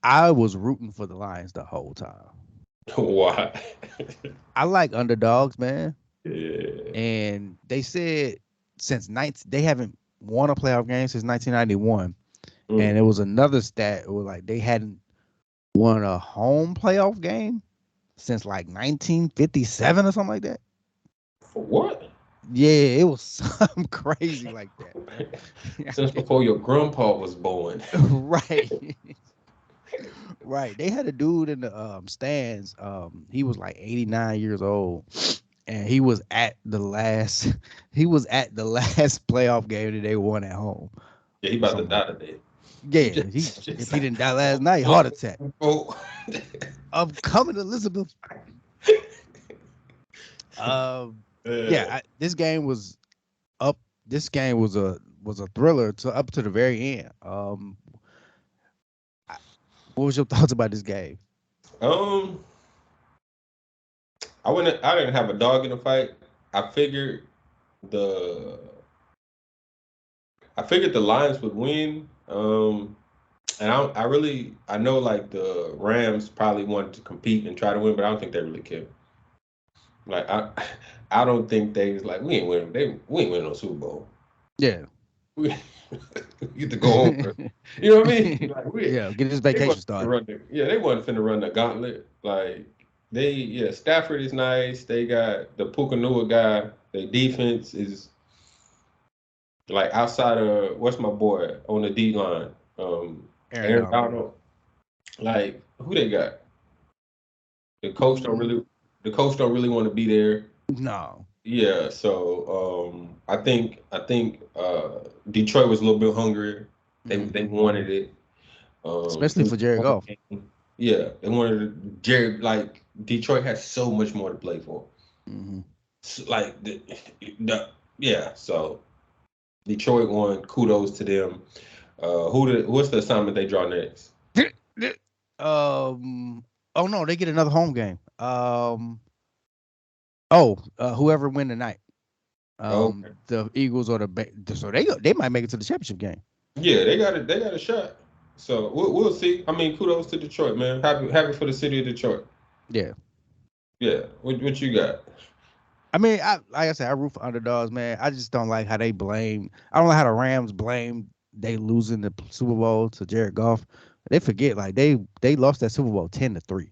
A: I was rooting for the Lions the whole time.
B: Why?
A: I like underdogs, man.
B: Yeah.
A: And they said they haven't won a playoff game since 1991. And it was another stat. It was like they hadn't won a home playoff game since like 1957 or something like that.
B: For what?
A: Yeah, it was something crazy like that.
B: Since before your grandpa was born.
A: Right. Right. They had a dude in the stands. He was like 89 years old. And he was at the last playoff game that they won at home.
B: Yeah, he about to die today.
A: Yeah, if he didn't die last night, heart attack.
B: Oh.
A: I'm coming, Elizabeth. This game was up. This game was a thriller up to the very end. What was your thoughts about this game?
B: I didn't have a dog in the fight. I figured the Lions would win. And I know like the Rams probably wanted to compete and try to win, but I don't think they really care. Like I don't think they was like we ain't winning no Super Bowl.
A: Yeah.
B: We get to go home. You know what I mean? Like
A: get this vacation started.
B: They wasn't finna run the gauntlet. Like Stafford is nice. They got the Puka Nacua guy. Their defense is like outside of what's my boy on the D line, Aaron Donald. Like who they got? The coach don't really want to be there.
A: No.
B: Yeah, so I think Detroit was a little bit hungrier. They wanted it,
A: especially for Jared Goff.
B: Yeah, they wanted Jared. Like Detroit has so much more to play for.
A: Mm-hmm.
B: So, like So Detroit won. Kudos to them. What's the assignment they draw next?
A: Oh no, they get another home game. Whoever win tonight.
B: Okay.
A: The Eagles or so they might make it to the championship game.
B: Yeah, they got a shot. So we'll see. I mean, kudos to Detroit, man. Happy for the city of Detroit.
A: Yeah.
B: Yeah. What you got?
A: I mean, like I said, I root for underdogs, man. I just don't like how they blame. I don't like how the Rams blame they losing the Super Bowl to Jared Goff. They forget like they lost that Super Bowl 10-3,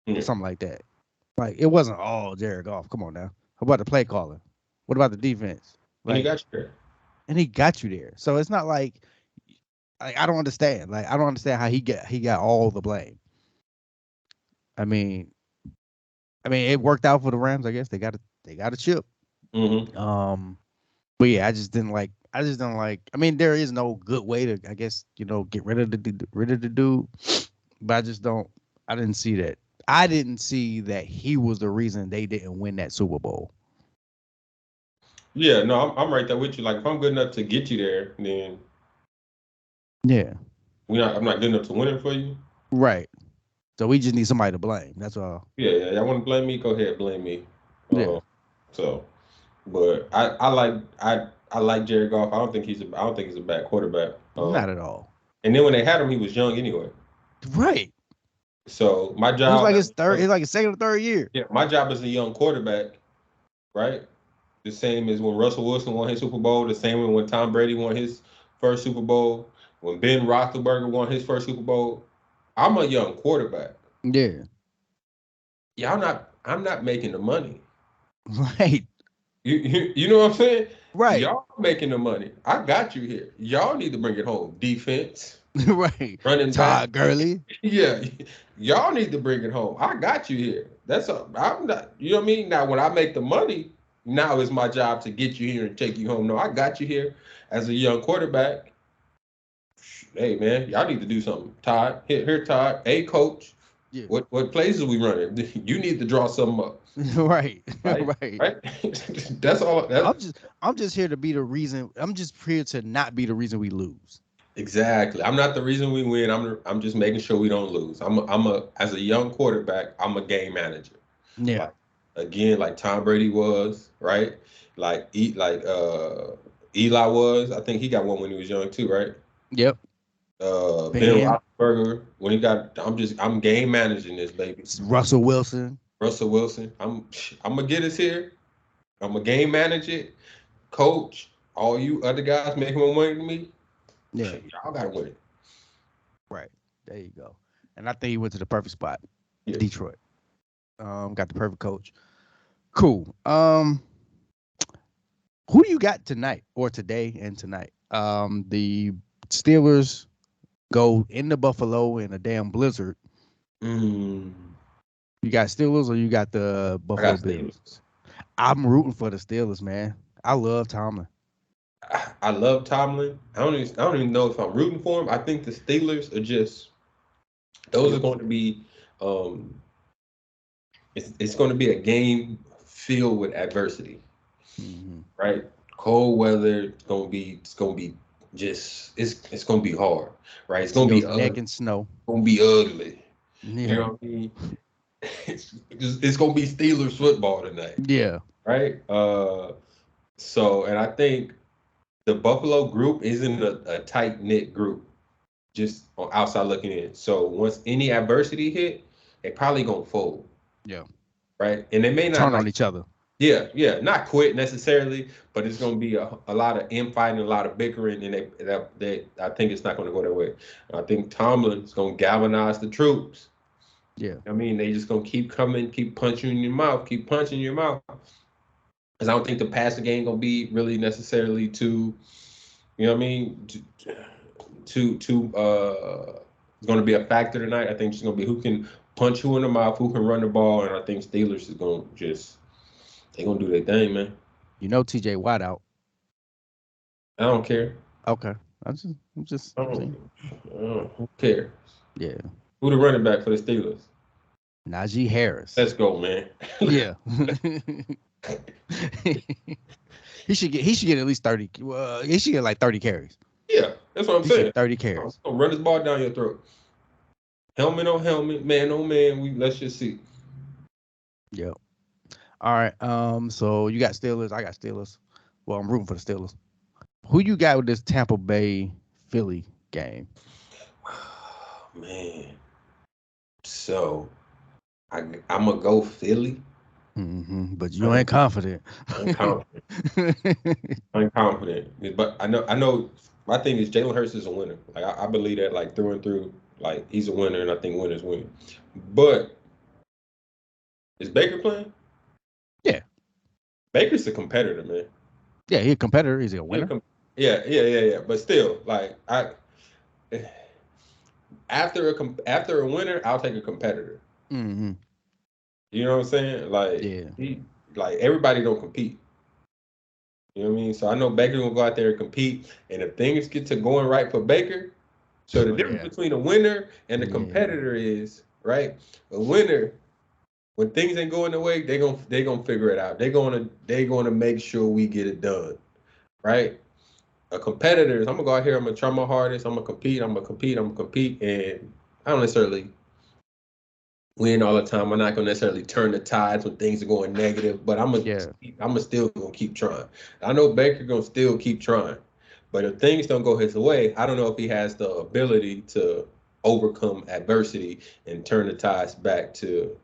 B: Yeah.
A: something like that. Like it wasn't all Jared Goff. Come on now. How about the play calling? What about the defense?
B: And he
A: Like,
B: got you there.
A: and he got you there. So it's not like I don't understand. Like I don't understand how he got all the blame. I mean, it worked out for the Rams. I guess they got a chip.
B: Mm-hmm.
A: But yeah, I just didn't like. I mean, there is no good way to, I guess, get rid of the dude. But I just don't. I didn't see that. I didn't see that he was the reason they didn't win that Super Bowl.
B: Yeah, no, I'm right there with you. Like, if I'm good enough to get you there, then
A: Yeah.
B: I'm not good enough to win it for you.
A: Right. So we just need somebody to blame. That's all.
B: Yeah. Y'all want to blame me? Go ahead, blame me.
A: Yeah.
B: So, but I like Jared Goff. I don't think he's a bad quarterback.
A: Not at all.
B: And then when they had him, he was young anyway.
A: Right.
B: So my
A: It was
B: job,
A: like his third. It's like his second or third year.
B: yeah, my job as a young quarterback, right? The same as when Russell Wilson won his Super Bowl. The same when Tom Brady won his first Super Bowl. When Ben Roethlisberger won his first Super Bowl. I'm a young quarterback.
A: Yeah.
B: I'm not making the money.
A: Right.
B: You know what I'm saying?
A: Right.
B: Y'all making the money. I got you here. Y'all need to bring it home. Defense.
A: Right.
B: Running
A: Todd
B: back.
A: Gurley.
B: Yeah. Y'all need to bring it home. I got you here. I'm not, you know what I mean? Now when I make the money, now it's my job to get you here and take you home. No, I got you here as a young quarterback. Hey man, y'all need to do something. Todd, here Todd. Hey coach.
A: Yeah.
B: What plays are we running? You need to draw something up.
A: Right.
B: Right. That's all.
A: I'm just here to be the reason. I'm just here to not be the reason we lose.
B: Exactly. I'm not the reason we win. I'm just making sure we don't lose. As a young quarterback, I'm a game manager.
A: Yeah.
B: Like Tom Brady was, right? Like Eli was. I think he got one when he was young too, right?
A: Yep.
B: Ben Roethlisberger when he got. I'm game managing this baby.
A: Russell Wilson.
B: I'm gonna get us here. I'm a game manager, coach. All you other guys making more money than me.
A: Yeah.
B: Y'all gotta win it.
A: Right. There you go. And I think he went to the perfect spot.
B: Yeah.
A: Detroit. Got the perfect coach. Cool. Who do you got tonight or today and tonight? The Steelers go into Buffalo in a damn blizzard. You got Steelers or you got the Buffalo Bills? I'm rooting for the Steelers, man. I love Tomlin.
B: I love Tomlin. I don't even know if I'm rooting for him. I think the Steelers are just those are going to be it's going to be a game filled with adversity. Right? Cold weather, it's going to be just it's going to be hard, right? It's going to be
A: neck and snow.
B: It's going to be ugly.
A: Yeah.
B: You know what I mean? It's going to be Steelers football tonight.
A: Yeah.
B: Right? So, and I think the Buffalo group isn't a tight-knit group, just on outside looking in. So once any adversity hit, they probably gonna fold.
A: Yeah.
B: Right? And they may not
A: turn on each other.
B: Yeah. Not quit necessarily, but it's gonna be a lot of infighting, a lot of bickering, and they I think it's not gonna go that way. I think Tomlin's gonna galvanize the troops.
A: Yeah.
B: I mean, they just gonna keep coming, keep punching in your mouth, Because I don't think the passing game gonna be really necessarily too, you know what I mean, it's gonna be a factor tonight. I think it's gonna be who can punch who in the mouth, who can run the ball, and I think Steelers is gonna they gonna do their thing, man.
A: You know, TJ Watt out.
B: I don't care.
A: Okay, I'm just.
B: Who cares?
A: Yeah.
B: Who the running back for the Steelers?
A: Najee Harris.
B: Let's go, man.
A: Yeah. He should get at least 30. He should get like 30 carries.
B: Yeah. That's what I'm
A: He said
B: saying.
A: 30
B: I'm
A: carries.
B: gonna run this ball down your throat. Helmet on helmet, man on man. Let's just see.
A: Yep. All right. So you got Steelers. I got Steelers. Well, I'm rooting for the Steelers. Who you got with this Tampa Bay Philly game?
B: Man. So I'm gonna go Philly.
A: But you ain't confident.
B: I'm confident. I'm confident. But I know my thing is Jalen Hurts is a winner. Like I believe that like through and through. Like he's a winner and I think winners win. But is Baker playing?
A: Yeah.
B: Baker's a competitor, man.
A: Yeah, he's a competitor. He's a winner.
B: Yeah. But still, like after a winner, I'll take a competitor.
A: Mm-hmm.
B: You know what I'm saying? Like
A: Yeah.
B: like everybody don't compete. You know what I mean? So I know Baker gonna go out there and compete, and if things get to going right for Baker, so the difference between a winner and a competitor is right. A winner, when things ain't going the way, they gonna figure it out. They gonna make sure we get it done, right? A competitor is I'm gonna go out here, I'm gonna try my hardest, I'm gonna compete, and I don't necessarily win all the time. I'm not gonna necessarily turn the tides when things are going negative, but I'm still gonna keep trying. I know Baker gonna still keep trying, but if things don't go his way, I don't know if he has the ability to overcome adversity and turn the tides back to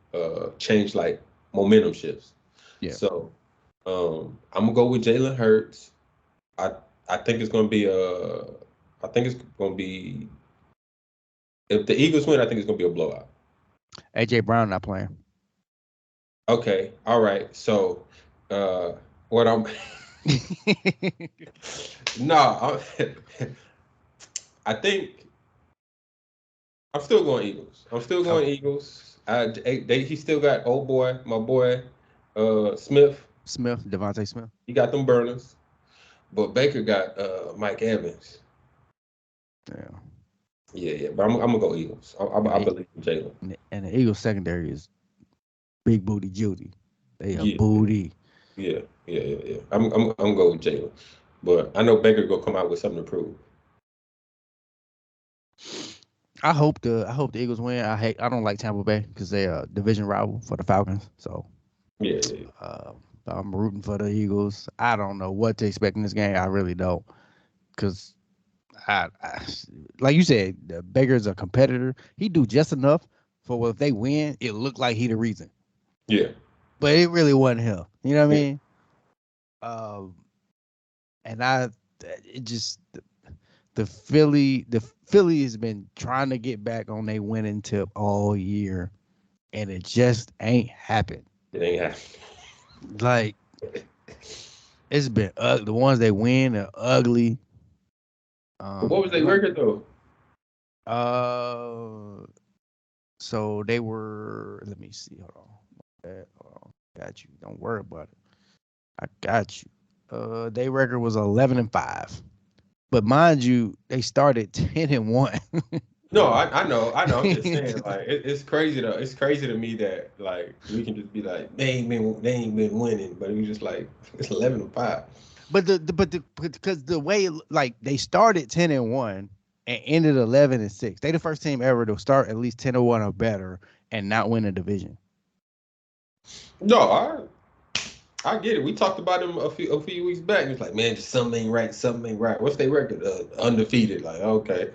B: change like momentum shifts.
A: Yeah.
B: So I'm gonna go with Jalen Hurts. I I think it's gonna be if the Eagles win, I think it's gonna be a blowout.
A: AJ Brown not playing.
B: Okay, all right. So, what I'm no, I think I'm still going Eagles. I'm still going Eagles. He still got old boy, my boy, Smith.
A: Devontae Smith.
B: He got them burners, but Baker got Mike Evans.
A: Yeah.
B: Yeah. But I'm gonna go Eagles. I believe in Jalen.
A: And the Eagles secondary is big booty Judy. They a
B: Yeah,
A: booty.
B: yeah. I'm going with Jalen, but I know Baker gonna come out with something to prove.
A: I hope the Eagles win. I don't like Tampa Bay because they're a division rival for the Falcons. So
B: Yeah.
A: I'm rooting for the Eagles. I don't know what to expect in this game. I really don't, because I like you said, Baker's a competitor. He do just enough for if they win, it looked like he the reason.
B: Yeah.
A: But it really wasn't him. You know what I
B: Yeah.
A: mean? And it just the Philly has been trying to get back on their winning tip all year, and it just ain't happened.
B: It ain't happening.
A: Like it's been the ones they win are ugly.
B: What was their record though?
A: So they were. Let me see. Hold on. Got you. Don't worry about it. I got you. Their record was 11-5, but mind you, they started 10-1.
B: No, I know. I'm just saying, like, it's crazy though. It's crazy to me that like we can just be like they ain't been winning, but we just like it's 11-5.
A: But because the way like they started 10-1 and ended 11-6. They the first team ever to start at least 10-1 or better and not win a division.
B: No, I get it. We talked about them a few weeks back. It was like, man, just something ain't right. Something ain't right. What's their record? Undefeated. Like, okay.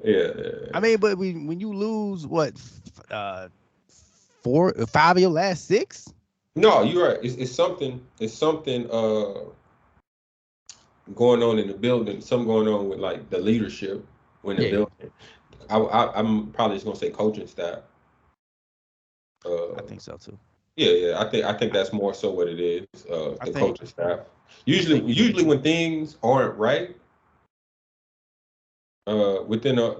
B: Yeah.
A: I mean, but when you lose what 5 of your last 6?
B: No, you're right. It's something. It's something going on in the building. Something going on with like the leadership when the building. I'm probably just gonna say coaching staff.
A: I think so too.
B: Yeah. I think that's more so what it is. The coaching staff. Usually when things aren't right, within a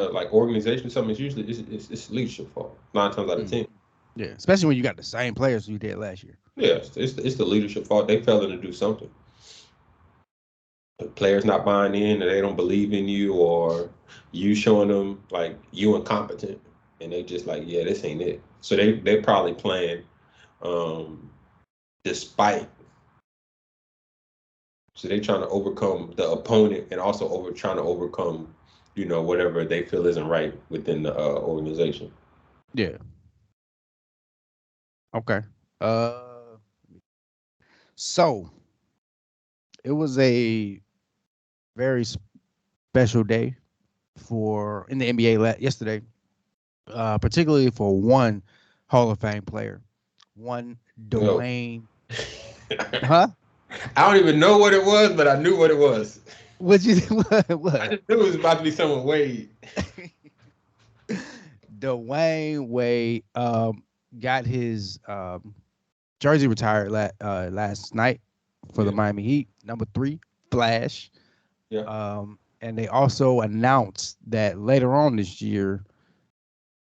B: like organization, something is usually it's leadership fault 9 times out of 10.
A: Yeah, especially when you got the same players you did last year.
B: Yeah, it's the leadership fault. They failing to do something. The players not buying in, or they don't believe in you, or you showing them like you incompetent, and they just like, yeah, this ain't it. So they probably playing despite So they trying to overcome the opponent and also trying to overcome, whatever they feel isn't right within the organization.
A: Yeah. Okay. So it was a very special day in the NBA yesterday, particularly for one Hall of Fame player, one
B: No.
A: Dwyane. Huh?
B: I don't even know what it was, but I knew what it was.
A: What you
B: I
A: what?
B: just knew it was about to be someone Wade.
A: Dwyane Wade got his jersey retired last night for the
B: Yeah.
A: Miami Heat. Number 3, Flash.
B: Yeah.
A: And they also announced that later on this year,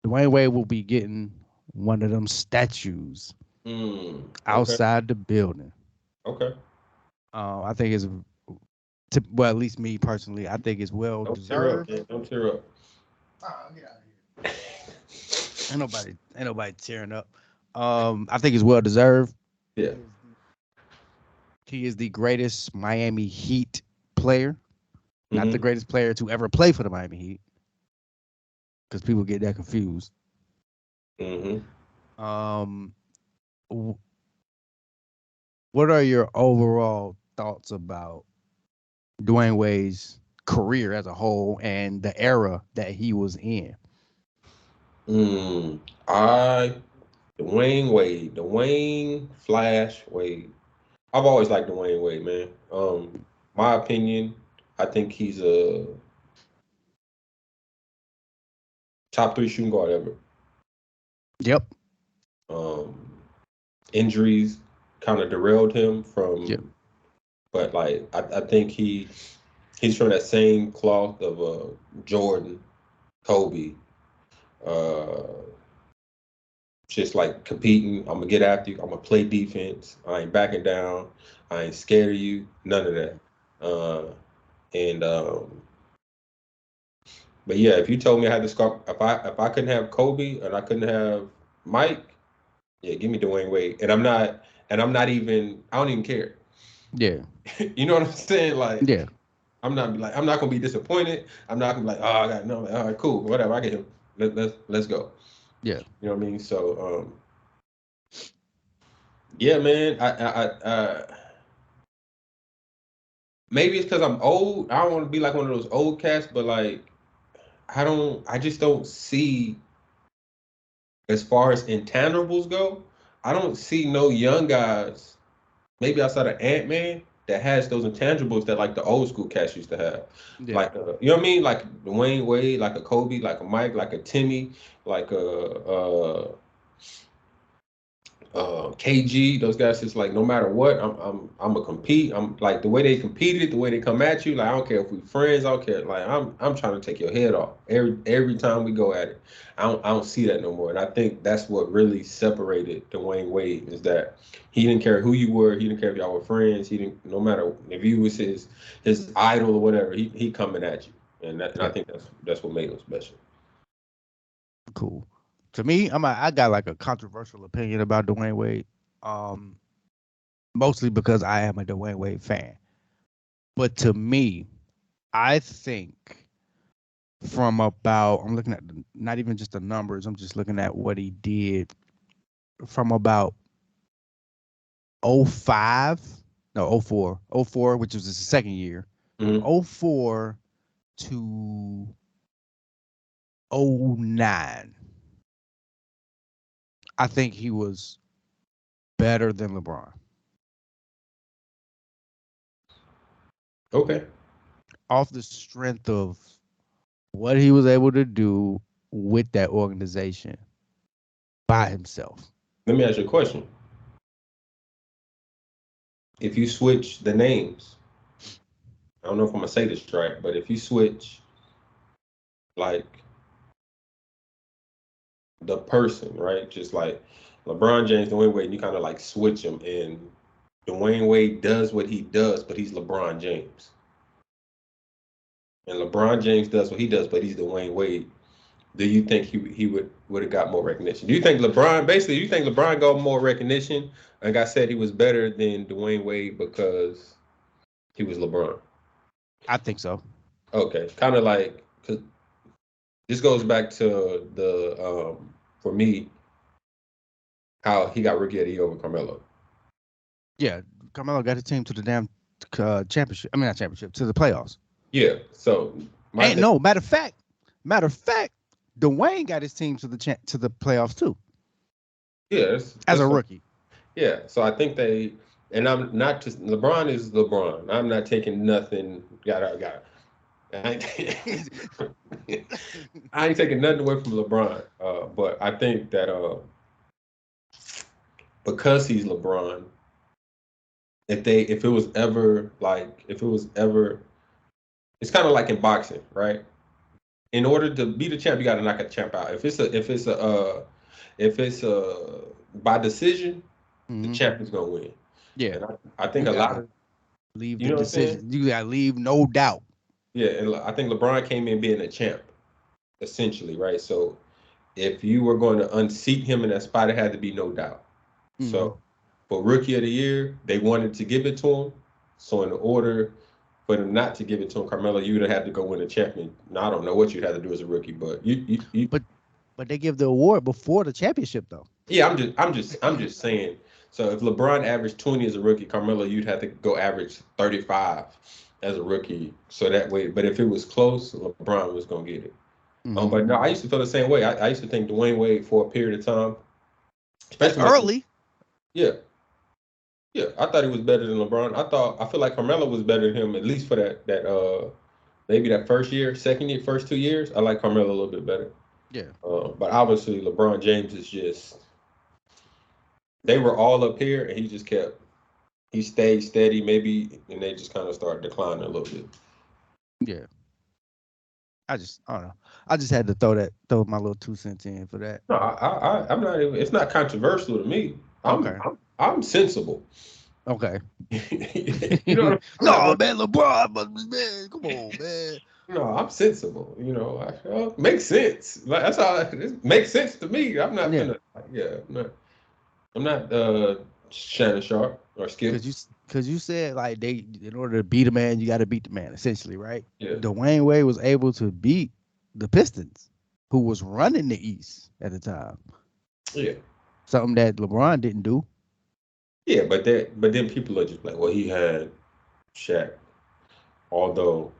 A: Dwyane Wade will be getting one of them statues
B: Okay.
A: outside the building.
B: Okay.
A: I think well, at least me personally, I think it's well
B: Don't tear up,
A: deserved.
B: man. Don't tear up.
A: Oh, get out of here. Ain't nobody tearing up. I think it's well deserved.
B: Yeah.
A: He is the greatest Miami Heat player, not the
B: Mm-hmm.
A: greatest player to ever play for the Miami Heat, because people get that confused.
B: Mm-hmm.
A: Um, what are your overall thoughts about Dwyane Wade's career as a whole and the era that he was in?
B: Dwyane Wade, Dwyane Flash Wade. I've always liked Dwyane Wade, man. My opinion, I think he's a top 3 shooting guard ever.
A: Yep.
B: Um, Injuries kind of derailed him
A: Yep.
B: but like I think he's from that same cloth of Jordan, Kobe, uh, just like competing. I'm gonna get after you. I'm gonna play defense. I ain't backing down. I ain't scared of you. None of that. And But yeah, if you told me I had to score, if I couldn't have Kobe and I couldn't have Mike, yeah, give me Dwyane Wade. And I'm not even. I don't even care.
A: Yeah.
B: You know what I'm saying? Like
A: Yeah.
B: I'm not gonna be disappointed. I'm not gonna be like, oh, I got no. Like, all right, cool, whatever. I get him. Let's go.
A: Yeah.
B: You know what I mean? So yeah, man. Maybe it's because I'm old. I don't want to be like one of those old cats, but like I just don't see, as far as intangibles go, I don't see no young guys, maybe outside of Ant-Man, that has those intangibles that like the old school cats used to have.
A: Yeah.
B: Like, you know what I mean? Like Dwyane Wade, like a Kobe, like a Mike, like a Timmy, like KG, those guys just like no matter what, I'm a compete. I'm like the way they competed, the way they come at you. Like I don't care if we friends, I don't care. Like I'm trying to take your head off every time we go at it. I don't see that no more. And I think that's what really separated Dwyane Wade, is that he didn't care who you were. He didn't care if y'all were friends. He didn't, no matter if you was his idol or whatever. He coming at you, and I
A: Yeah.
B: think that's what made him special.
A: Cool. To me, I got like a controversial opinion about Dwyane Wade. Um, Mostly because I am a Dwyane Wade fan. But to me, I think from about I'm looking at not even just the numbers. I'm just looking at what he did from about '05, no '04, which was his second year, from
B: Mm-hmm.
A: '04 to '09. I think he was better than LeBron.
B: Okay.
A: Off the strength of what he was able to do with that organization by himself.
B: Let me ask you a question. If you switch the names, I don't know if I'm gonna say this right, but if you switch like the person, right? Just like LeBron James, Dwyane Wade, and you kind of like switch them, and Dwyane Wade does what he does, but he's LeBron James. And LeBron James does what he does, but he's Dwyane Wade. Do you think he would have got more recognition? Do you think LeBron got more recognition? Like I said, he was better than Dwyane Wade because he was LeBron?
A: I think so.
B: Okay, kind of like, cause this goes back to the for me how he got Rookie of the Year over Carmelo.
A: Yeah, Carmelo got his team to the damn championship. I mean, not championship, to the playoffs.
B: Yeah. So
A: Ain't no matter of fact, Dwyane got his team to the playoffs too.
B: Yeah,
A: as a rookie.
B: Yeah, so I think and I'm not just LeBron is LeBron. I'm not taking nothing. Got. I ain't taking nothing away from LeBron. But I think that because he's LeBron, if it was ever, it's kind of like in boxing, right? In order to beat a champ, you got to knock a champ out. If it's a by decision, the champ is gonna win.
A: Yeah,
B: and I think a lot of
A: leave the decision. You gotta leave no doubt.
B: Yeah, and I think LeBron came in being a champ, essentially, right? So if you were going to unseat him in that spot, it had to be no doubt. So for Rookie of the Year, they wanted to give it to him. So in order for them not to give it to him, Carmelo, you would have had to go win a champion. Now I don't know what you'd have to do as a rookie, but
A: but they give the award before the championship though.
B: Yeah, I'm just saying. So if LeBron averaged 20 as a rookie, Carmelo, you'd have to go average 35 as a rookie. So that way, but if it was close, LeBron was gonna get it. But no, I used to feel the same way. I used to think Dwyane Wade for a period of time,
A: especially early.
B: Yeah, I thought he was better than LeBron. I feel like Carmelo was better than him, at least for that maybe that first year, second year, first 2 years. I like Carmelo a little bit better.
A: Yeah.
B: But obviously LeBron James is just, they were all up here and he stayed steady maybe, and they just kind of started declining a little bit.
A: Yeah. I don't know. I just had to throw my little 2 cents in for that.
B: No, I'm not even, it's not controversial to me. I'm sensible.
A: Okay.
B: You know,
A: no, man, LeBron, but man, come on, man.
B: No, I'm sensible. You know, makes sense. Like, that's how it makes sense to me. I'm not gonna. Yeah, I'm not Shannon Sharp or Skip.
A: Because you said like in order to beat a man, you got to beat the man, essentially, right?
B: Yeah.
A: Dwyane Wade was able to beat the Pistons, who was running the East at the time.
B: Yeah.
A: Something that LeBron didn't do.
B: Yeah, but then people are just like, well, he had Shaq. Although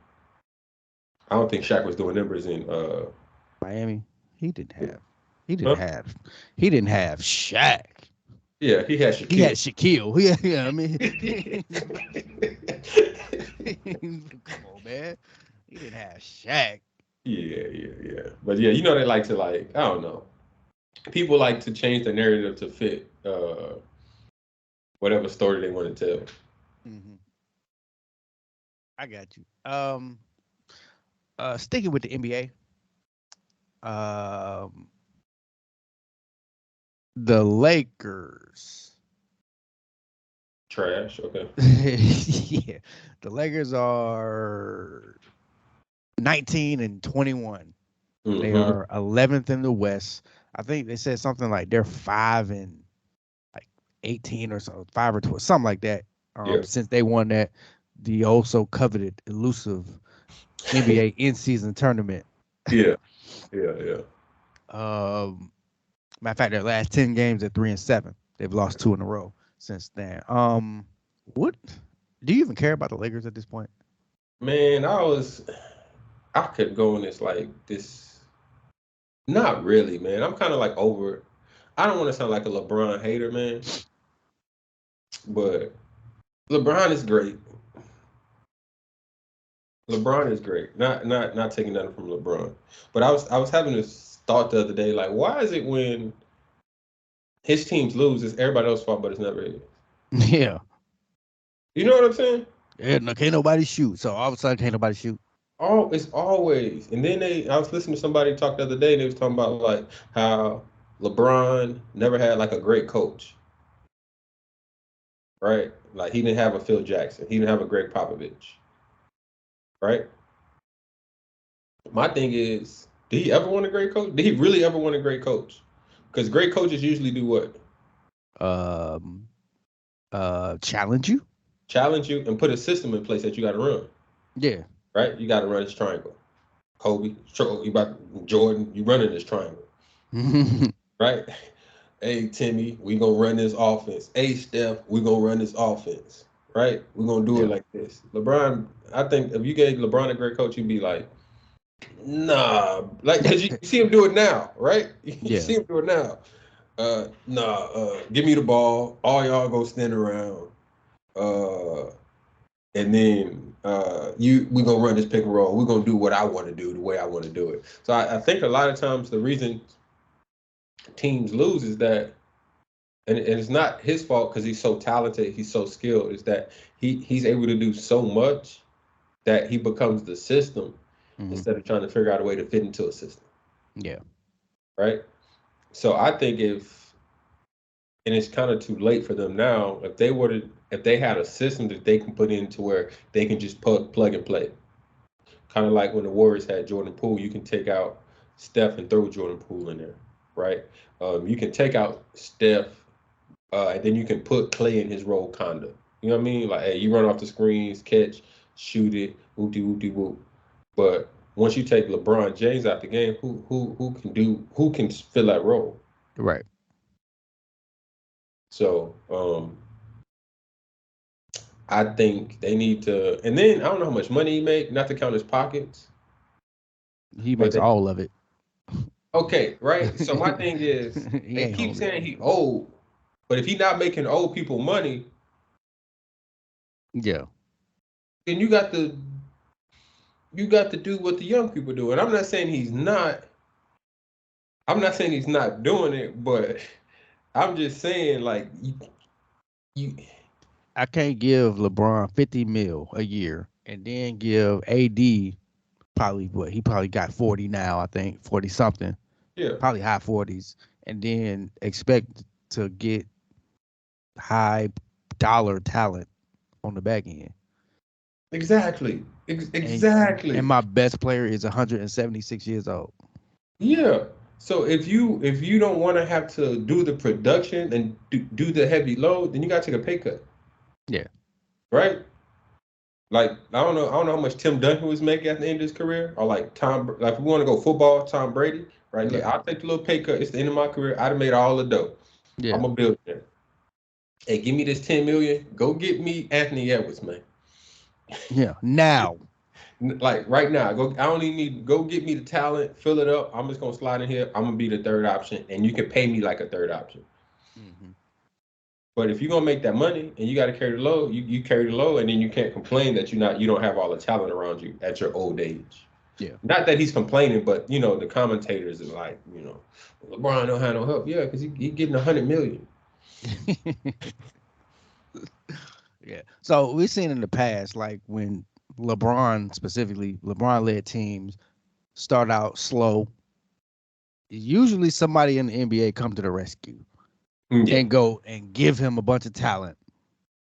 B: I don't think Shaq was doing numbers in
A: Miami. He didn't have Shaq.
B: Yeah, he had Shaquille.
A: He had Shaquille. Yeah, I mean, come on, man. He didn't have Shaq.
B: Yeah. But yeah, you know, they like to, like, I don't know. People like to change the narrative to fit whatever story they want to tell.
A: I got you. Sticking with the NBA. The Lakers.
B: Trash. Okay.
A: Yeah, the Lakers are 19-21. They are 11th in the West. I think they said something like they're 5-18 or so, 5 or 12, something like that. Since they won the also coveted, elusive NBA in-season tournament.
B: Yeah.
A: Matter of fact, their last 10 games at 3-7. They've lost 2 in a row since then. What do you even care about the Lakers at this point?
B: Man, I could go in this. Not really, man. I'm kind of like over it. I don't want to sound like a LeBron hater, man, but LeBron is great. LeBron is great. Not taking nothing from LeBron, but I was having this thought the other day, like, why is it when his teams lose, it's everybody else's fault, but it's never his?
A: Yeah.
B: You know what I'm saying?
A: Yeah, no, can't nobody shoot. So all of a sudden, can't nobody shoot.
B: Oh, it's always. And then I was listening to somebody talk the other day, and they was talking about like how LeBron never had like a great coach, right? Like he didn't have a Phil Jackson, he didn't have a Greg Popovich, right? My thing is, did he ever want a great coach? Did he really ever want a great coach? Because great coaches usually do what?
A: Challenge you.
B: challenge you, and put a system in place that you got to run.
A: Yeah.
B: Right? You got to run this triangle. Kobe, you about Jordan, you running this triangle. Right? Hey, Timmy, we going to run this offense. Hey, Steph, we going to run this offense. Right? We're going to do it like this. LeBron, I think if you gave LeBron a great coach, you'd be like, nah. Like, because you see him do it now, right? You see him do it now. Give me the ball. All y'all go stand around. And then we gonna run this pick and roll. We're gonna do what I want to do the way I want to do it. So I think a lot of times the reason teams lose is that, and it's not his fault because he's so talented, he's so skilled, is that he's able to do so much that he becomes the system instead of trying to figure out a way to fit into a system.
A: Yeah.
B: Right. So I think and it's kind of too late for them now. If they had a system that they can put into where they can just plug and play, kind of like when the Warriors had Jordan Poole, you can take out Steph and throw Jordan Poole in there, right? You can take out Steph, and then you can put Clay in his role, kinda. You know what I mean? Like, hey, you run off the screens, catch, shoot it, whoop-de-whoop-de-whoop. But once you take LeBron James out the game, who can fill that role?
A: Right.
B: So I think they need to, and then I don't know how much money he make, not to count his pockets.
A: He makes all of it.
B: Okay, right? So my thing is, they keep saying he old, but if he not making old people money, then you got to do what the young people do. And I'm not saying he's not doing it, but I'm just saying, like, you
A: I can't give LeBron 50 mil a year and then give AD he probably got 40 now, I think, 40 something.
B: Yeah.
A: Probably high 40s, and then expect to get high dollar talent on the back end.
B: Exactly. Exactly.
A: And my best player is 176 years old.
B: Yeah. So if you don't want to have to do the production and do the heavy load, then you got to take a pay cut.
A: Yeah.
B: Right? Like, I don't know how much Tim Duncan was making at the end of his career, or like if we want to go football, Tom Brady, right? Look, I'll take the little pay cut. It's the end of my career. I'd have made all the dough.
A: Yeah.
B: I'm a billionaire. Hey, give me this 10 million. Go get me Anthony Edwards, man.
A: Yeah. Now.
B: Like right now, I only need go get me the talent, fill it up. I'm just gonna slide in here. I'm gonna be the third option, and you can pay me like a third option. Mm-hmm. But if you're gonna make that money and you got to carry the load, you carry the load, and then you can't complain that you don't have all the talent around you at your old age.
A: Yeah.
B: Not that he's complaining, but the commentators are like, LeBron don't have no help. Yeah, because he getting 100 million.
A: Yeah. So we've seen in the past, like when LeBron led teams start out slow. Usually somebody in the NBA come to the rescue and go and give him a bunch of talent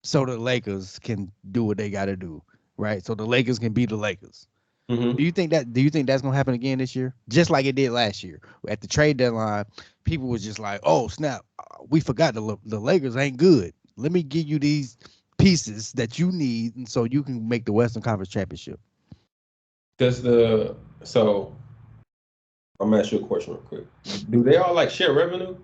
A: so the Lakers can do what they got to do, right? So the Lakers can beat the Lakers. Mm-hmm. Do you think that's gonna happen again this year? Just like it did last year at the trade deadline, people was just like, "Oh snap, we forgot the Lakers ain't good. Let me give you these pieces that you need, and so you can make the Western Conference Championship."
B: So I'm gonna ask you a question real quick. Do they all like share revenue?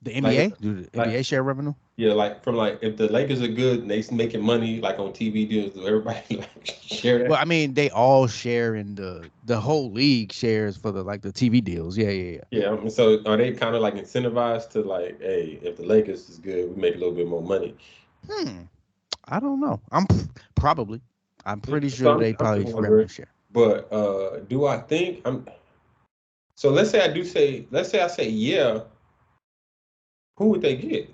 A: The NBA? Do the NBA share revenue?
B: Yeah, like from if the Lakers are good and they making money like on TV deals, do everybody like share that?
A: Well, I mean, they all share in the whole league shares for the TV deals. Yeah.
B: Yeah. So are they kind of like incentivized to like, hey, if the Lakers is good, we make a little bit more money?
A: I don't know. I'm pretty sure they probably revenue share.
B: But do I think so let's say I say yeah, who would they get?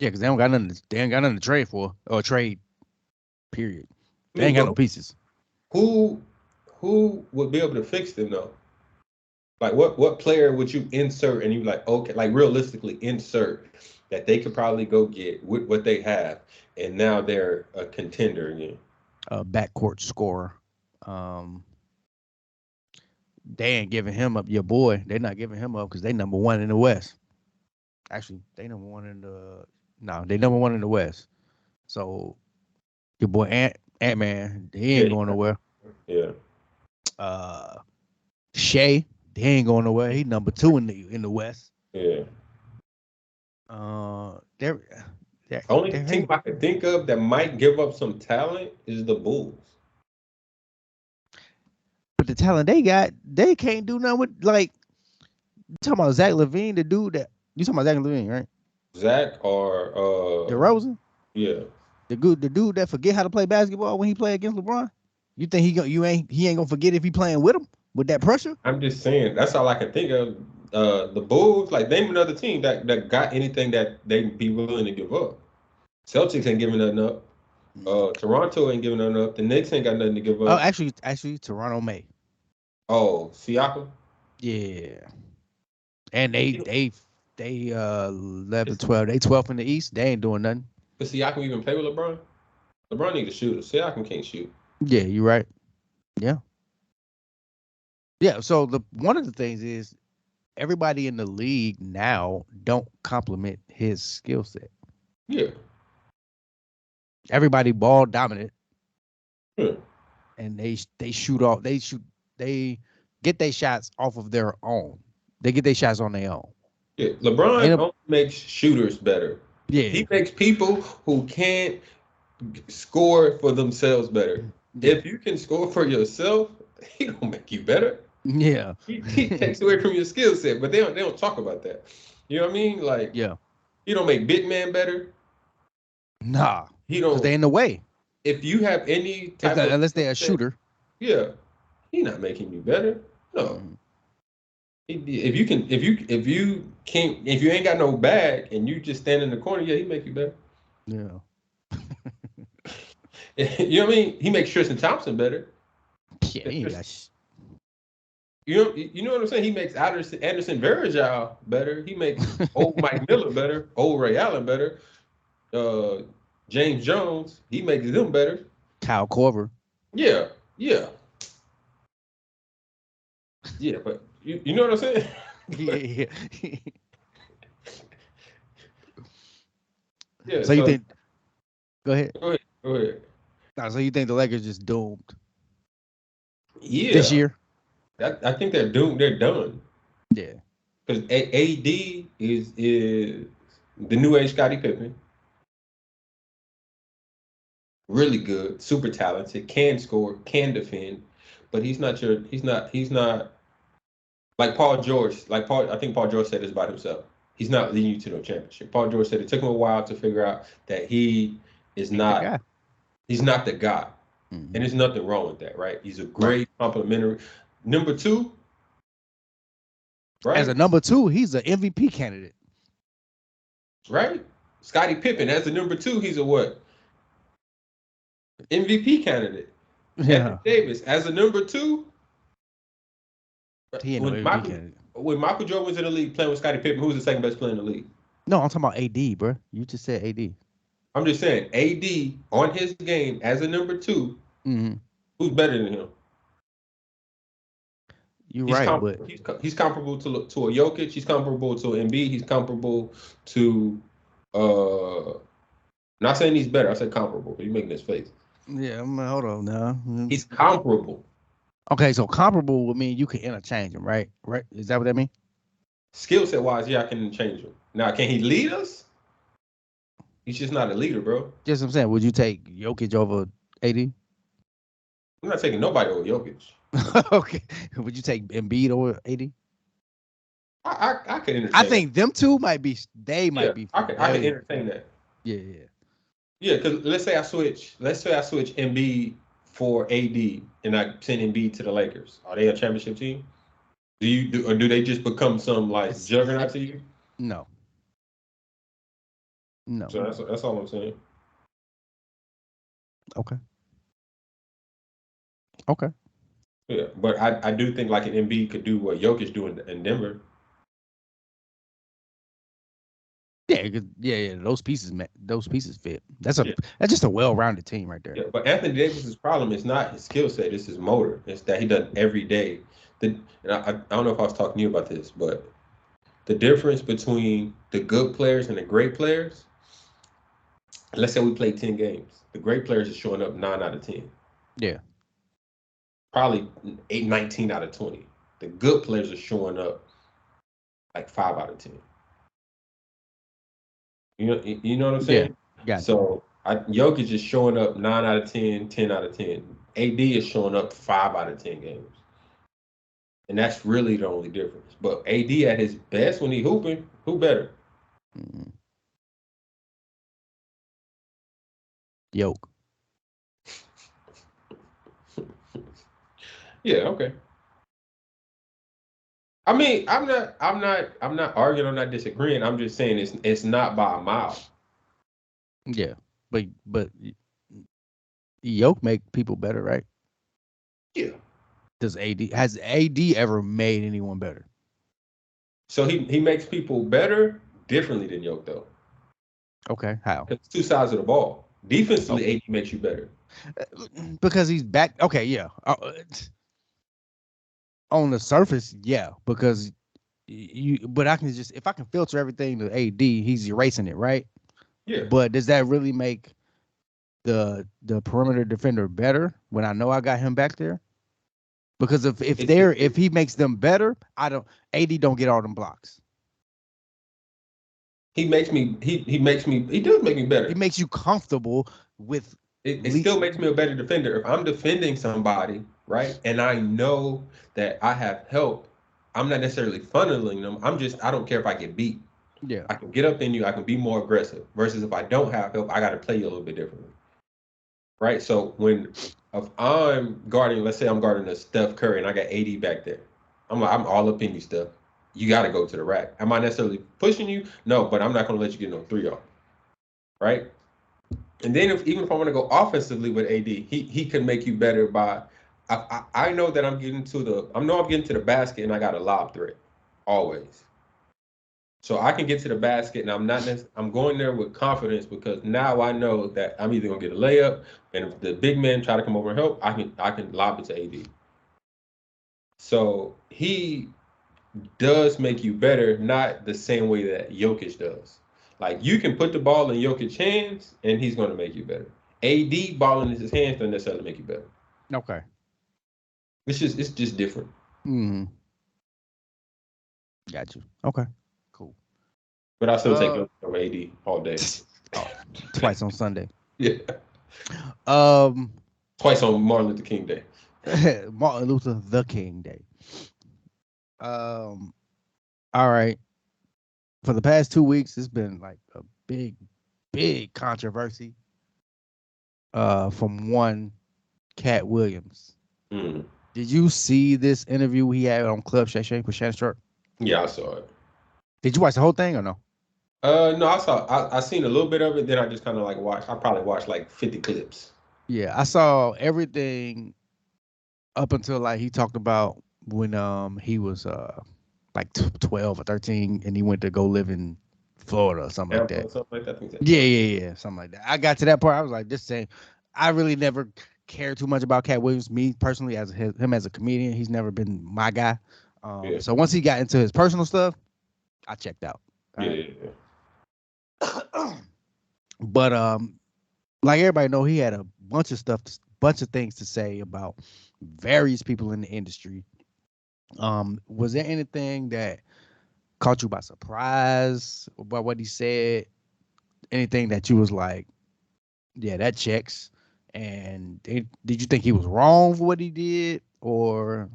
A: Yeah, because they ain't got nothing to trade for or trade. Period. They ain't got no pieces.
B: Who would be able to fix them though? Like what player would you insert and you like, okay, like realistically insert that they could probably go get with what they have, and now they're a contender again?
A: A backcourt scorer. They ain't giving him up. Your boy, they're not giving him up because they number one in the West. Actually, they number one in the West. So your boy Ant-Man, he ain't going nowhere.
B: Yeah.
A: Shea, he ain't going nowhere. He number 2 in the West.
B: Yeah.
A: There
B: Only team I can think of that might give up some talent is the Bulls.
A: But the talent they got, they can't do nothing with, like, you talking about Zach LaVine, the dude that you talking about Zach LaVine, right?
B: Zach or
A: DeRozan?
B: Yeah.
A: The dude that forget how to play basketball when he play against LeBron? You think he ain't gonna forget if he playing with him with that pressure?
B: I'm just saying that's all I can think of. The Bulls, like name another team that got anything that they be willing to give up. Celtics ain't giving nothing up. Toronto ain't giving nothing up. The Knicks ain't got nothing to give up.
A: Oh, actually, Toronto may.
B: Oh, Siakam.
A: Yeah, and they 11, 12. They 12th in the East. They ain't doing nothing.
B: Does Siakam even play with LeBron? LeBron need a shooter. Siakam can't shoot.
A: Yeah, you're right. Yeah. Yeah. So one of the things is everybody in the league now don't complement his skill set.
B: Yeah.
A: Everybody ball dominant.
B: Yeah.
A: And they shoot off. They get their shots off of their own. They get their shots on their own.
B: Yeah. LeBron only makes shooters better.
A: Yeah.
B: He makes people who can't score for themselves better. Yeah. If you can score for yourself, he gonna make you better.
A: Yeah.
B: He takes away from your skill set, but they don't talk about that. You know what I mean? Like,
A: yeah.
B: He don't make big man better.
A: Nah.
B: He don't.
A: Because they in the way.
B: If you have any type of
A: unless they're a shooter.
B: Yeah. He's not making you better. No. If you ain't got no bag and you just stand in the corner, yeah, he make you better.
A: Yeah.
B: You know what I mean? He makes Tristan Thompson better.
A: Yeah, he got
B: you know what I'm saying? He makes Anderson Varejao better. He makes old Mike Miller better. Old Ray Allen better. James Jones, he makes them better.
A: Kyle Korver.
B: Yeah. But you know what I'm saying?
A: Yeah.
B: Yeah.
A: So you think? Go ahead.
B: Go ahead.
A: Nah, so you think the Lakers just doomed?
B: Yeah.
A: This year?
B: I think they're doomed. They're done.
A: Yeah.
B: Because AD is the new age Scottie Pippen. Really good, super talented, can score, can defend, but he's not like Paul George. I think Paul George said this about himself. He's not leading you to no championship. Paul George said it took him a while to figure out that he is not. He's not the guy, and there's nothing wrong with that, right? He's a great complimentary number 2. Right?
A: As a number 2, he's an MVP candidate.
B: Right? Scottie Pippen as a number 2, he's a what? MVP candidate. Yeah. Anthony Davis as a number 2. When Michael Jordan was in the league playing with Scottie Pippen, who was the second best player in the league?
A: No, I'm talking about AD, bro. You just said AD.
B: I'm just saying AD on his game as a number 2. Who's better than him?
A: You're right, but
B: he's comparable to a Jokic. He's comparable to Embiid. He's comparable to. Not saying he's better. I said comparable. But you're making this face.
A: Yeah, hold on now.
B: He's comparable.
A: Okay, so comparable would mean you can interchange him, right? Right? Is that what that means?
B: Skill set wise, yeah, I can interchange him. Now, can he lead us? He's just not a leader, bro.
A: Just what I'm saying. Would you take Jokic over AD?
B: I'm not taking nobody over Jokic.
A: Okay. Would you take Embiid over AD?
B: I could entertain.
A: I think them two might be. They might be.
B: I can entertain that.
A: Yeah.
B: Yeah, because let's say I switch Embiid for AD and I send Embiid to the Lakers. Are they a championship team? Or do they just become some like juggernaut to you?
A: No.
B: So that's all I'm saying.
A: Okay.
B: Yeah, but I do think like an Embiid could do what Jokic do in Denver.
A: Yeah. Those pieces fit. That's just a well-rounded team right there.
B: Yeah, but Anthony Davis's problem is not his skill set; it's his motor. It's that he does every day. I don't know if I was talking to you about this, but the difference between the good players and the great players let's say we play 10 games. The great players are showing up 9 out of 10.
A: Yeah.
B: Probably 19 out of 20. The good players are showing up like 5 out of 10. You know what I'm
A: Yeah.
B: saying?
A: Gotcha.
B: So Jokic is showing up 9 out of 10, 10 out of 10. AD is showing up 5 out of 10 games. And that's really the only difference. But AD at his best when he hooping, who better?
A: Mm. Yoke.
B: Yeah, okay. I mean, I'm not arguing, I'm not disagreeing. I'm just saying it's not by a mile.
A: Yeah. But Yoke make people better, right?
B: Yeah.
A: Has AD ever made anyone better?
B: So he makes people better differently than Yoke though.
A: Okay. How?
B: It's two sides of the ball.
A: Oh,
B: Defensively, AD makes you better.
A: because he's back. Okay, yeah. On the surface, yeah, because but I can just if I can filter everything to AD, he's erasing it, right?
B: Yeah.
A: But does that really make the perimeter defender better when I know I got him back there? Because if he makes them better, I don't AD don't get all them blocks.
B: He makes me he does make me
A: He
B: better.
A: makes you comfortable with
B: It still makes me a better defender. If I'm defending somebody, right, and I know that I have help, I'm not necessarily funneling them. I don't care if I get beat.
A: yeah.
B: I can get up in you, I can be more aggressive. Versus if I don't have help, I gotta play you a little bit differently. Right? So if I'm guarding, let's say I'm guarding a Steph Curry and I got 80 back there. I'm all up in you, Steph. You gotta go to the rack. Am I necessarily pushing you? No, but I'm not gonna let you get no 3-0. Right? And then even if I want to go offensively with AD, he can make you better by I know that I'm getting to the basket and I got a lob threat always. So I can get to the basket and I'm going there with confidence because now I know that I'm either gonna get a layup and if the big men try to come over and help, I can lob it to AD. So he does make you better, not the same way that Jokic does. Like you can put the ball in Jokic's hands, and he's going to make you better. AD ball in his hands doesn't necessarily make you better.
A: Okay.
B: It's just different.
A: Mm. Got you. Okay. Cool.
B: But I still take over AD all day.
A: Oh, twice on Sunday.
B: Yeah,
A: Um,
B: twice on Martin Luther King Day.
A: Martin Luther the King Day. Um, all right. For the past 2 weeks, it's been like a big controversy. From one Katt Williams.
B: Mm.
A: Did you see this interview he had on Club Shay Shay with Shannon Sharp?
B: Yeah, I saw it.
A: Did you watch the whole thing or no?
B: No, I seen a little bit of it. Then I just kind of like watched. I probably watched like 50 clips.
A: Yeah, I saw everything up until like he talked about when he was like 12 or 13 and he went to go live in Florida or something like that.
B: Something like that. I think
A: Yeah, something like that. I got to that part. I was like, this saying, I really never cared too much about Katt Williams. Me personally, as him as a comedian, he's never been my guy.
B: Yeah.
A: So once he got into his personal stuff, I checked out.
B: Yeah.
A: But like everybody know, he had a bunch of bunch of things to say about various people in the industry. Was there anything that caught you by surprise about what he said? Anything that you was like, yeah, that checks? And did you think he was wrong for what he did, or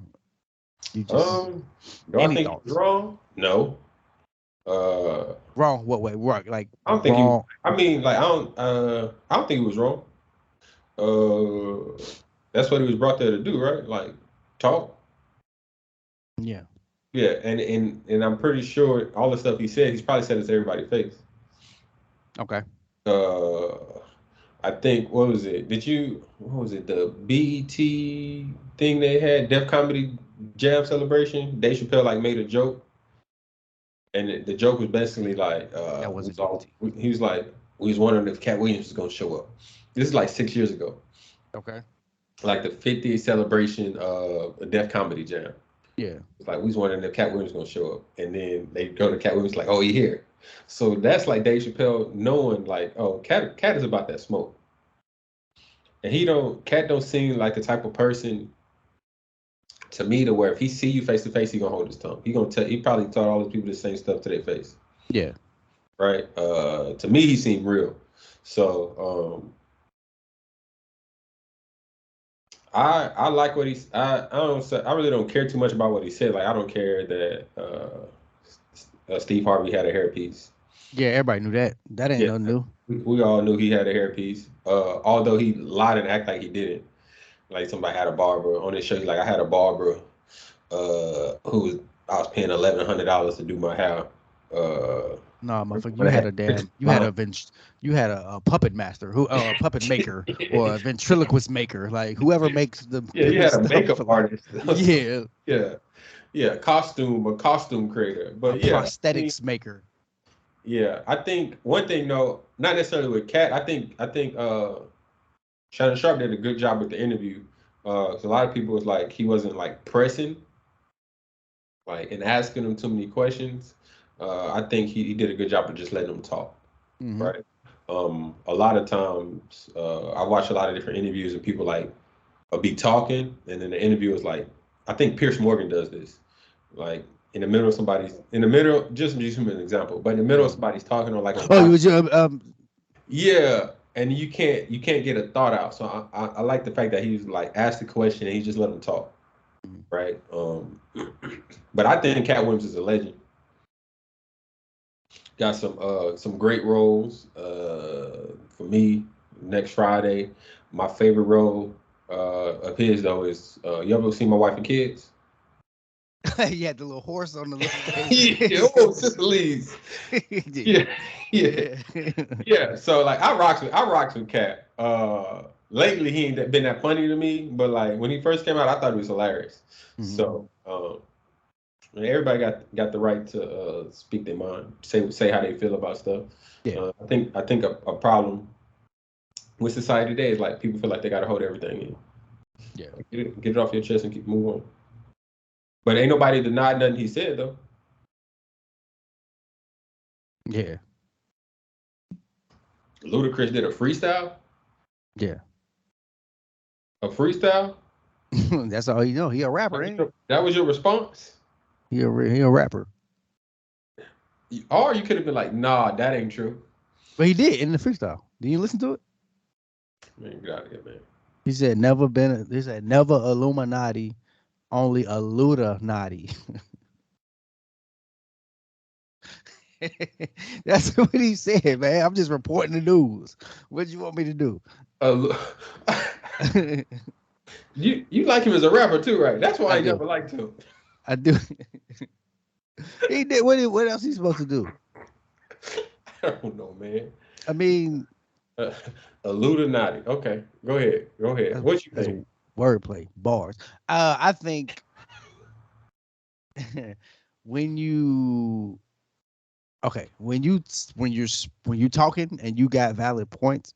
A: you just
B: Do I
A: any
B: think he was
A: thoughts?
B: wrong? No.
A: Wrong? What way? Right, like
B: I don't think he.
A: wrong?
B: I mean, like I don't think he was wrong. That's what he was brought there to do, right? Like talk.
A: Yeah.
B: Yeah, and I'm pretty sure all the stuff he said, he's probably said it to everybody's face.
A: Okay.
B: Uh, I think what was it? What was it? The BET thing they had, Def Comedy Jam celebration. Dave Chappelle like made a joke, and the joke was basically like,
A: That wasn't BET.
B: he was like, we was wondering if Katt Williams was gonna show up. This is like 6 years ago,
A: Okay.
B: like the 50th celebration of a Def Comedy Jam.
A: Yeah.
B: It's like we was wondering if Katt Williams was gonna show up, and then they go to Katt Williams like, oh, he here. So that's like Dave Chappelle knowing like, oh, Katt is about that smoke. And Katt don't seem like the type of person to me to where if he see you face to face, he gonna hold his tongue. He probably taught all those people the same stuff to their face.
A: Yeah.
B: Right. To me, he seemed real. So I like what he's. I really don't care too much about what he said. Like I don't care that Steve Harvey had a hairpiece.
A: Yeah, everybody knew that. That ain't nothing new.
B: We all knew he had a hairpiece. Although he lied and act like he didn't. Like somebody had a barber on his show. He's like, I had a barber I was paying $1,100 to do my hair.
A: No, motherfucker, you had a puppet master a puppet maker or a ventriloquist maker, like whoever makes the
B: you had a makeup artist.
A: yeah,
B: costume creator, but
A: prosthetics maker.
B: Yeah, I think one thing though, not necessarily with Katt. I think Shannon Sharp did a good job with the interview. So a lot of people was like he wasn't like pressing, like and asking him too many questions. I think he did a good job of just letting them talk, right? A lot of times, I watch a lot of different interviews and people like be talking, and then the interview is like, I think Pierce Morgan does this, like in the middle of just use him as an example, but in the middle of somebody's talking or like, yeah, and you can't get a thought out. So I like the fact that he's like asked the question and he just let them talk, right? But I think Katt Williams is a legend. Got some great roles. For me, next Friday, my favorite role of his though is you ever seen My Wife and Kids?
A: You had the little horse on the little
B: Sicilies. Yeah. So like I rocks with Katt. Lately he ain't been that funny to me, but like when he first came out, I thought he was hilarious. So everybody got the right to speak their mind, say how they feel about stuff.
A: Yeah.
B: I think a problem with society today is like people feel like they gotta hold everything in.
A: Yeah.
B: Like, get it off your chest and keep moving on. But ain't nobody denied nothing he said though.
A: Yeah.
B: Ludacris did a freestyle.
A: Yeah.
B: A freestyle.
A: That's all you know. He a rapper, ain't he?
B: That was your response.
A: He a rapper.
B: Or you could have been like, nah, that ain't true.
A: But he did in the freestyle. Did you listen to it?
B: Man, get out of here, man.
A: He said never Illuminati, only a Luda-nati. That's what he said, man. I'm just reporting the news. What do you want me to do?
B: You like him as a rapper too, right? That's why I never liked him.
A: I do. He did. What else he supposed to do?
B: I don't know, man.
A: I mean,
B: a Luda-nati. Okay, go ahead. What you think?
A: Wordplay, bars. I think when you're talking and you got valid points,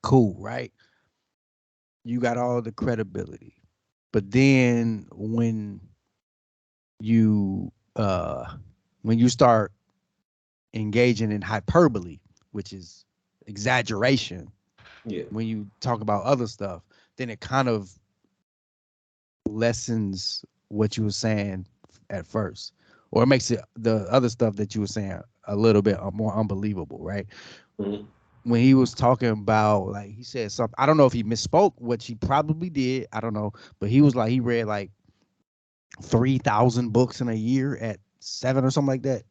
A: cool, right? You got all the credibility. But then when you start engaging in hyperbole, which is exaggeration, when you talk about other stuff, then it kind of lessens what you were saying at first, or it makes it the other stuff that you were saying a little bit more unbelievable, right? When he was talking about, like, he said something, I don't know if he misspoke, which he probably did, I don't know, but he was like, he read like 3,000 books in a year at 7 or something like that.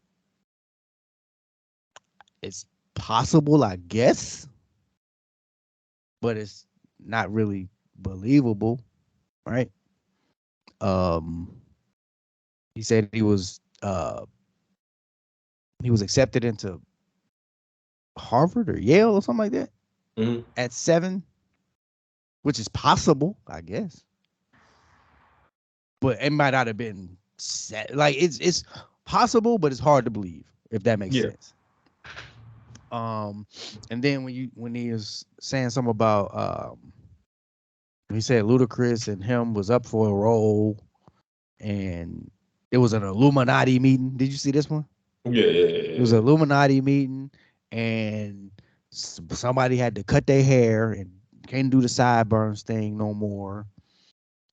A: It's possible, I guess, but it's not really believable, right? He said he was accepted into Harvard or Yale or something like that at 7, which is possible, I guess. But it might not have been set. Like it's possible, but it's hard to believe, if that makes sense. And then when he was saying something about he said Ludacris and him was up for a role, and it was an Illuminati meeting. Did you see this one?
B: It
A: was an Illuminati meeting, and somebody had to cut their hair and can't do the sideburns thing no more.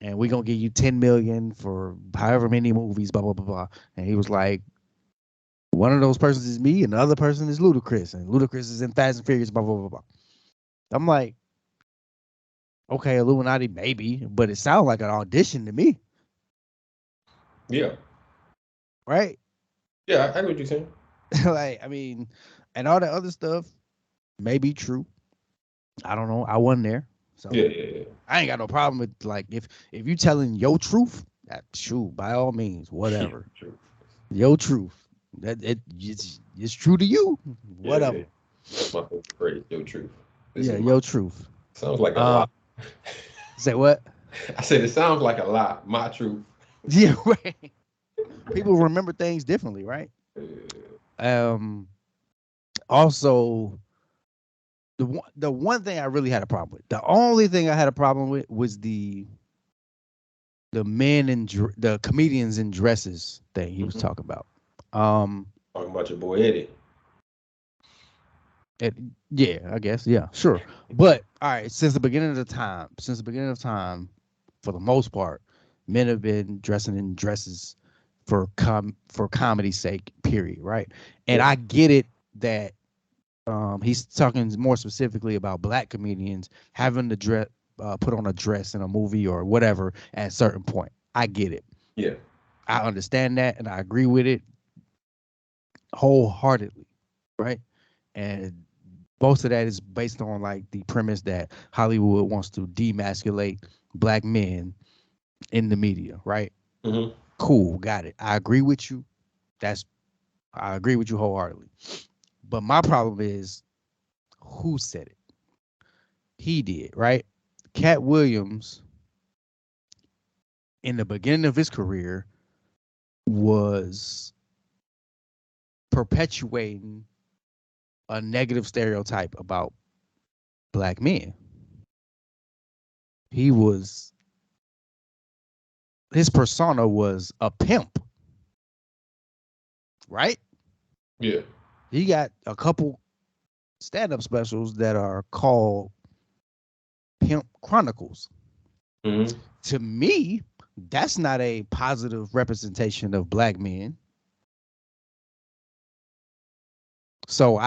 A: And we're gonna give you 10 million for however many movies, blah blah blah blah. And he was like, one of those persons is me, and the other person is Ludacris, and Ludacris is in Fast and Furious, blah blah blah blah. I'm like, okay, Illuminati maybe, but it sounds like an audition to me.
B: Yeah.
A: Right?
B: Yeah, I know what you're saying.
A: Like, I mean, and all that other stuff may be true. I don't know. I wasn't there. So
B: Yeah.
A: I ain't got no problem with, like, if you telling your truth, that's true, by all means, whatever.
B: True.
A: Your truth. It's true to you. Whatever.
B: Yeah. That's my favorite phrase, your truth.
A: Your truth.
B: Sounds like a lie.
A: Say what?
B: I said it sounds like a lie. My truth.
A: Yeah, right. People remember things differently, right? Also, the one thing I really had a problem with, the only thing I had a problem with was the men and the comedians in dresses thing he was talking about.
B: Talking about your boy Eddie.
A: Yeah, I guess. Yeah, sure. But all right, since the beginning of time, for the most part, men have been dressing in dresses for comedy's sake, period, right? And I get it that he's talking more specifically about black comedians having to dress, put on a dress in a movie or whatever at a certain point. I get it.
B: Yeah.
A: I understand that, and I agree with it wholeheartedly, right? And most of that is based on, like, the premise that Hollywood wants to demasculate black men in the media, right?
B: Mm-hmm.
A: Cool, got it. I agree with you. I agree with you wholeheartedly. But my problem is, who said it? He did, right? Katt Williams, in the beginning of his career, was perpetuating a negative stereotype about black men. His persona was a pimp, right?
B: Yeah.
A: He got a couple stand-up specials that are called Pimp Chronicles.
B: Mm-hmm.
A: To me, that's not a positive representation of black men. So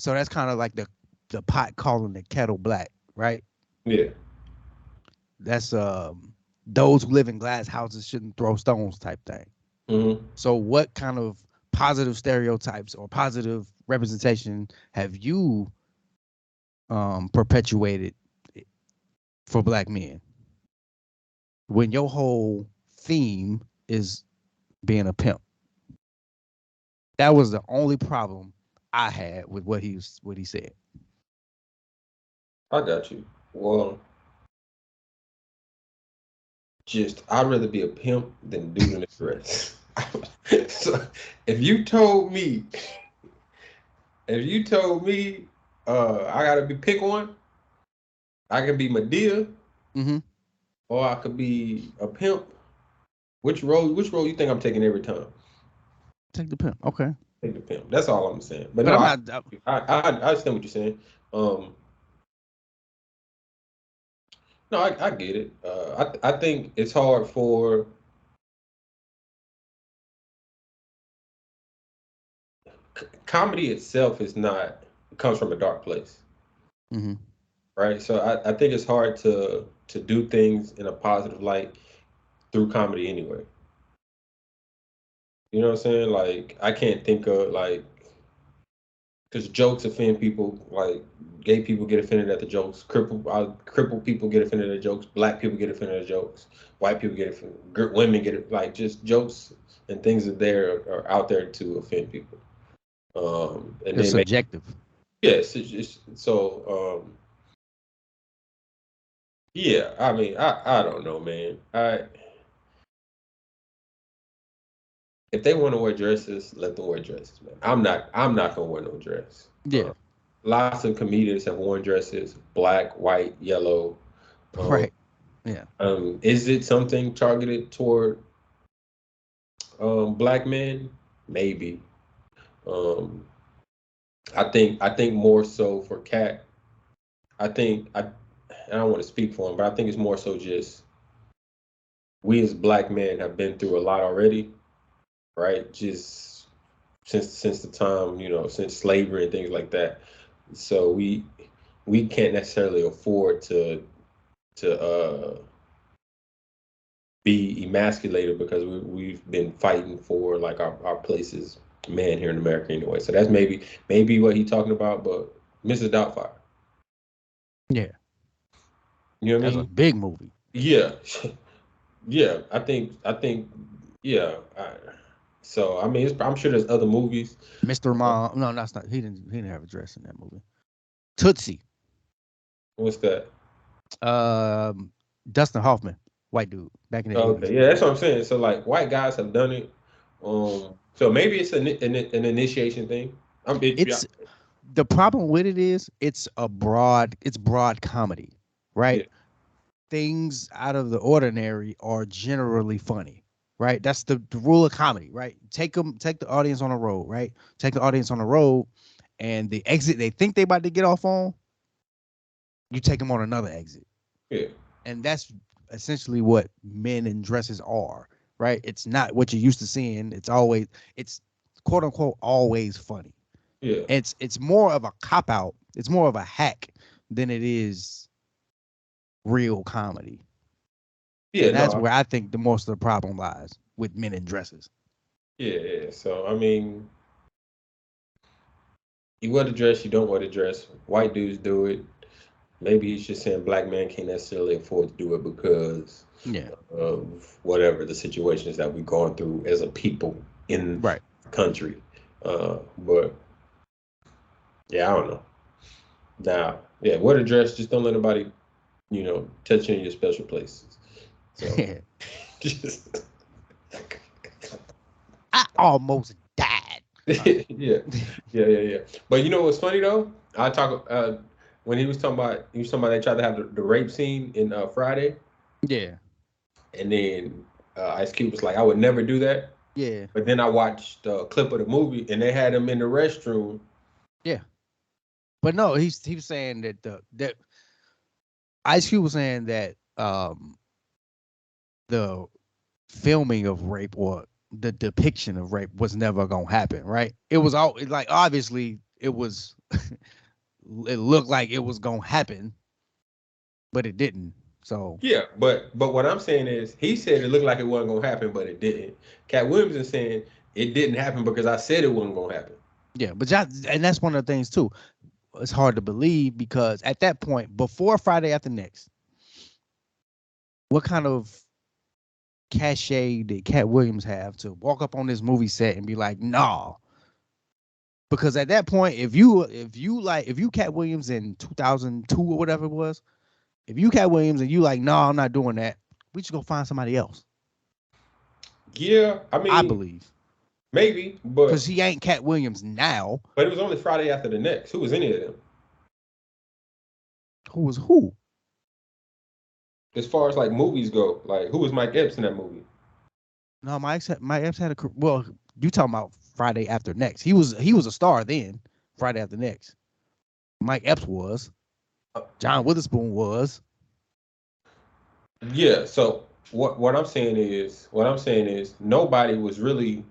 A: that's kind of like the pot calling the kettle black, right?
B: Yeah.
A: That's those who live in glass houses shouldn't throw stones type thing.
B: Mm-hmm.
A: So what kind of positive stereotypes or positive representation have you perpetuated for black men when your whole theme is being a pimp? That was the only problem I had with what he said.
B: I got you. Well, I'd rather be a pimp than dude in a dress. So if you told me, I gotta pick one, I can be Medea, or I could be a pimp. Which role you think I'm taking every time?
A: Take the pimp. Okay.
B: Take the pimp. That's all I'm saying. But
A: no,
B: I'm not. I understand what you're saying. No, I get it. I think it's hard for comedy itself comes from a dark place, right? So I think it's hard to do things in a positive light through comedy anyway. You know what I'm saying? Like I can't think of because jokes offend people. Like gay people get offended at the jokes. Crippled people get offended at jokes. Black people get offended at jokes. White people get offended. Women get it. Like just jokes and things that are out there to offend people. And
A: it's subjective.
B: Yes, it's so. Yeah, I mean, I don't know, man. If they want to wear dresses, let them wear dresses, man. I'm not gonna wear no dress.
A: Yeah.
B: Lots of comedians have worn dresses, black, white, yellow.
A: Right. Yeah.
B: Is it something targeted toward black men, maybe. Um, I think more so for Katt. I don't want to speak for him, but I think it's more so just we as black men have been through a lot already, right? Just since the time, since slavery and things like that. So we can't necessarily afford to be emasculated because we've been fighting for like our places, man, here in America anyway. So that's maybe what he's talking about, but Mrs. Doubtfire.
A: Yeah,
B: You know what I
A: that's a
B: mean?
A: big movie.
B: Yeah. Yeah, I think yeah. So I mean, I'm sure there's other movies.
A: Mr. Mom. No, that's not. He didn't have a dress in that movie. Tootsie.
B: What's that?
A: Um, Dustin Hoffman, white dude, back in the '80s.
B: Okay, yeah, that's what I'm saying. So like, white guys have done it. So maybe it's an initiation thing. Yeah,
A: It's the problem with it is it's broad comedy, right?
B: yeah,
A: Things out of the ordinary are generally funny, right? That's the rule of comedy, right? Take the audience on a road, right? Take the audience on a road, and the exit they think they about to get off on, you take them on another exit,
B: yeah,
A: and that's essentially what men in dresses are, right? It's not what you're used to seeing. It's quote unquote always funny.
B: yeah,
A: It's more of a cop out. It's more of a hack than it is real comedy.
B: yeah.
A: And that's
B: No,
A: where I think the most of the problem lies with men in dresses.
B: yeah, yeah. So I mean, you wear the dress, you don't wear the dress. White dudes do it. Maybe he's just saying black men can't necessarily afford to do it because
A: Yeah.
B: of whatever the situations that we're going through as a people in
A: Right.
B: the country. But yeah, I don't know. Now, yeah, wear the dress. Just don't let nobody, touch you in your special places. So,
A: Yeah.
B: just
A: I almost died. All right.
B: yeah, yeah. But you know what's funny though? I talk when he was talking about they tried to have the rape scene in Friday,
A: Yeah.
B: and then Ice Cube was like, I would never do that.
A: Yeah.
B: But then I watched a clip of the movie, and they had him in the restroom.
A: Yeah. But no, he was saying that that Ice Cube was saying that the filming of rape or the depiction of rape was never gonna happen, right? It was all like obviously it was it looked like it was gonna happen, but it didn't. So
B: Yeah, but what I'm saying is, he said it looked like it wasn't gonna happen, but it didn't. Cat Williams is saying it didn't happen because I said it wasn't gonna happen.
A: yeah, but and that's one of the things too. It's hard to believe because at that point, before Friday After Next, what kind of cachet did Cat Williams have to walk up on this movie set and be like, "Nah"? Because at that point, if you Cat Williams in 2002 or whatever it was, if you Cat Williams and you like, "No, I'm not doing that," we should go find somebody else.
B: Yeah, I
A: I
B: mean
A: believe
B: maybe,
A: because
B: but
A: he ain't Cat Williams now.
B: it was only Friday after the next. Who was any of them?
A: Who was who?
B: As far as like movies go, like who was Mike Epps in that movie?
A: No, my ex had a well. You talking about Friday After Next? He was a star then. Friday After Next. Mike Epps was. John Witherspoon was.
B: Yeah. So what I'm saying is nobody was really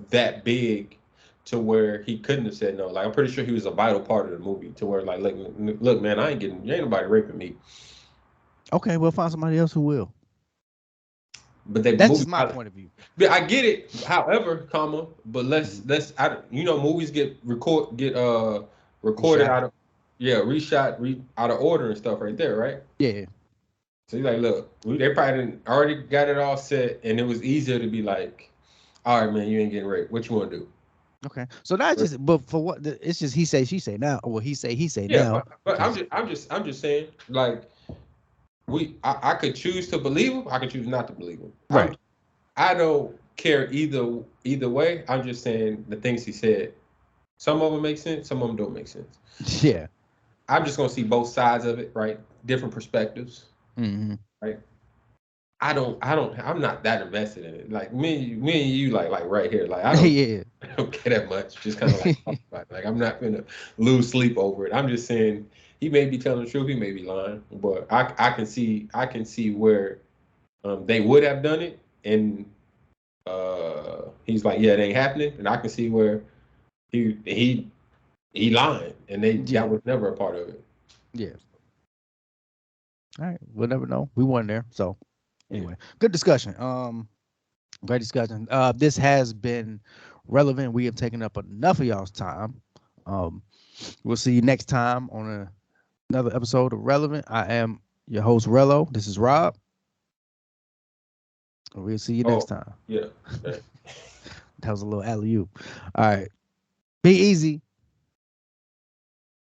B: that big to where he couldn't have said no. Like I'm pretty sure he was a vital part of the movie to where like look man, ain't nobody raping me.
A: Okay, we'll find somebody else who will.
B: But they
A: That's
B: movie.
A: just my point of view.
B: Yeah, I get it. However, but movies get recorded
A: Reshot.
B: out of reshot out of order and stuff right there, right?
A: Yeah.
B: So you're like, look, they probably didn't, already got it all set, and it was easier to be like, all right, man, you ain't getting raped. What you want to do?
A: Okay. So that's just, but for what it's just he say she say now. Well, he say
B: Yeah,
A: now.
B: but I'm
A: Because
B: just saying, like I could choose to believe him. I could choose not to believe him.
A: right.
B: I don't care either way. I'm just saying the things he said. Some of them make sense. Some of them don't make sense.
A: Yeah.
B: I'm just gonna see both sides of it, right? Different perspectives,
A: Mm-hmm.
B: right? I'm not that invested in it. Like me and you, like right here. Like
A: Yeah.
B: I don't care that much. Just kind of like talk about it. Like I'm not gonna lose sleep over it. I'm just saying he may be telling the truth, he may be lying, but I can see where they would have done it, and he's like, yeah, it ain't happening, and I can see where he lying, and that was never a part of it.
A: Yeah. All right. We'll never know. We weren't there. So anyway, good discussion. Great discussion. This has been relevant. We have taken up enough of y'all's time. We'll see you next time on another episode of Relevant. I am your host, Rello. This is Rob. We'll see you next time.
B: Yeah. Okay.
A: That was a little alley-oop. All right. Be easy.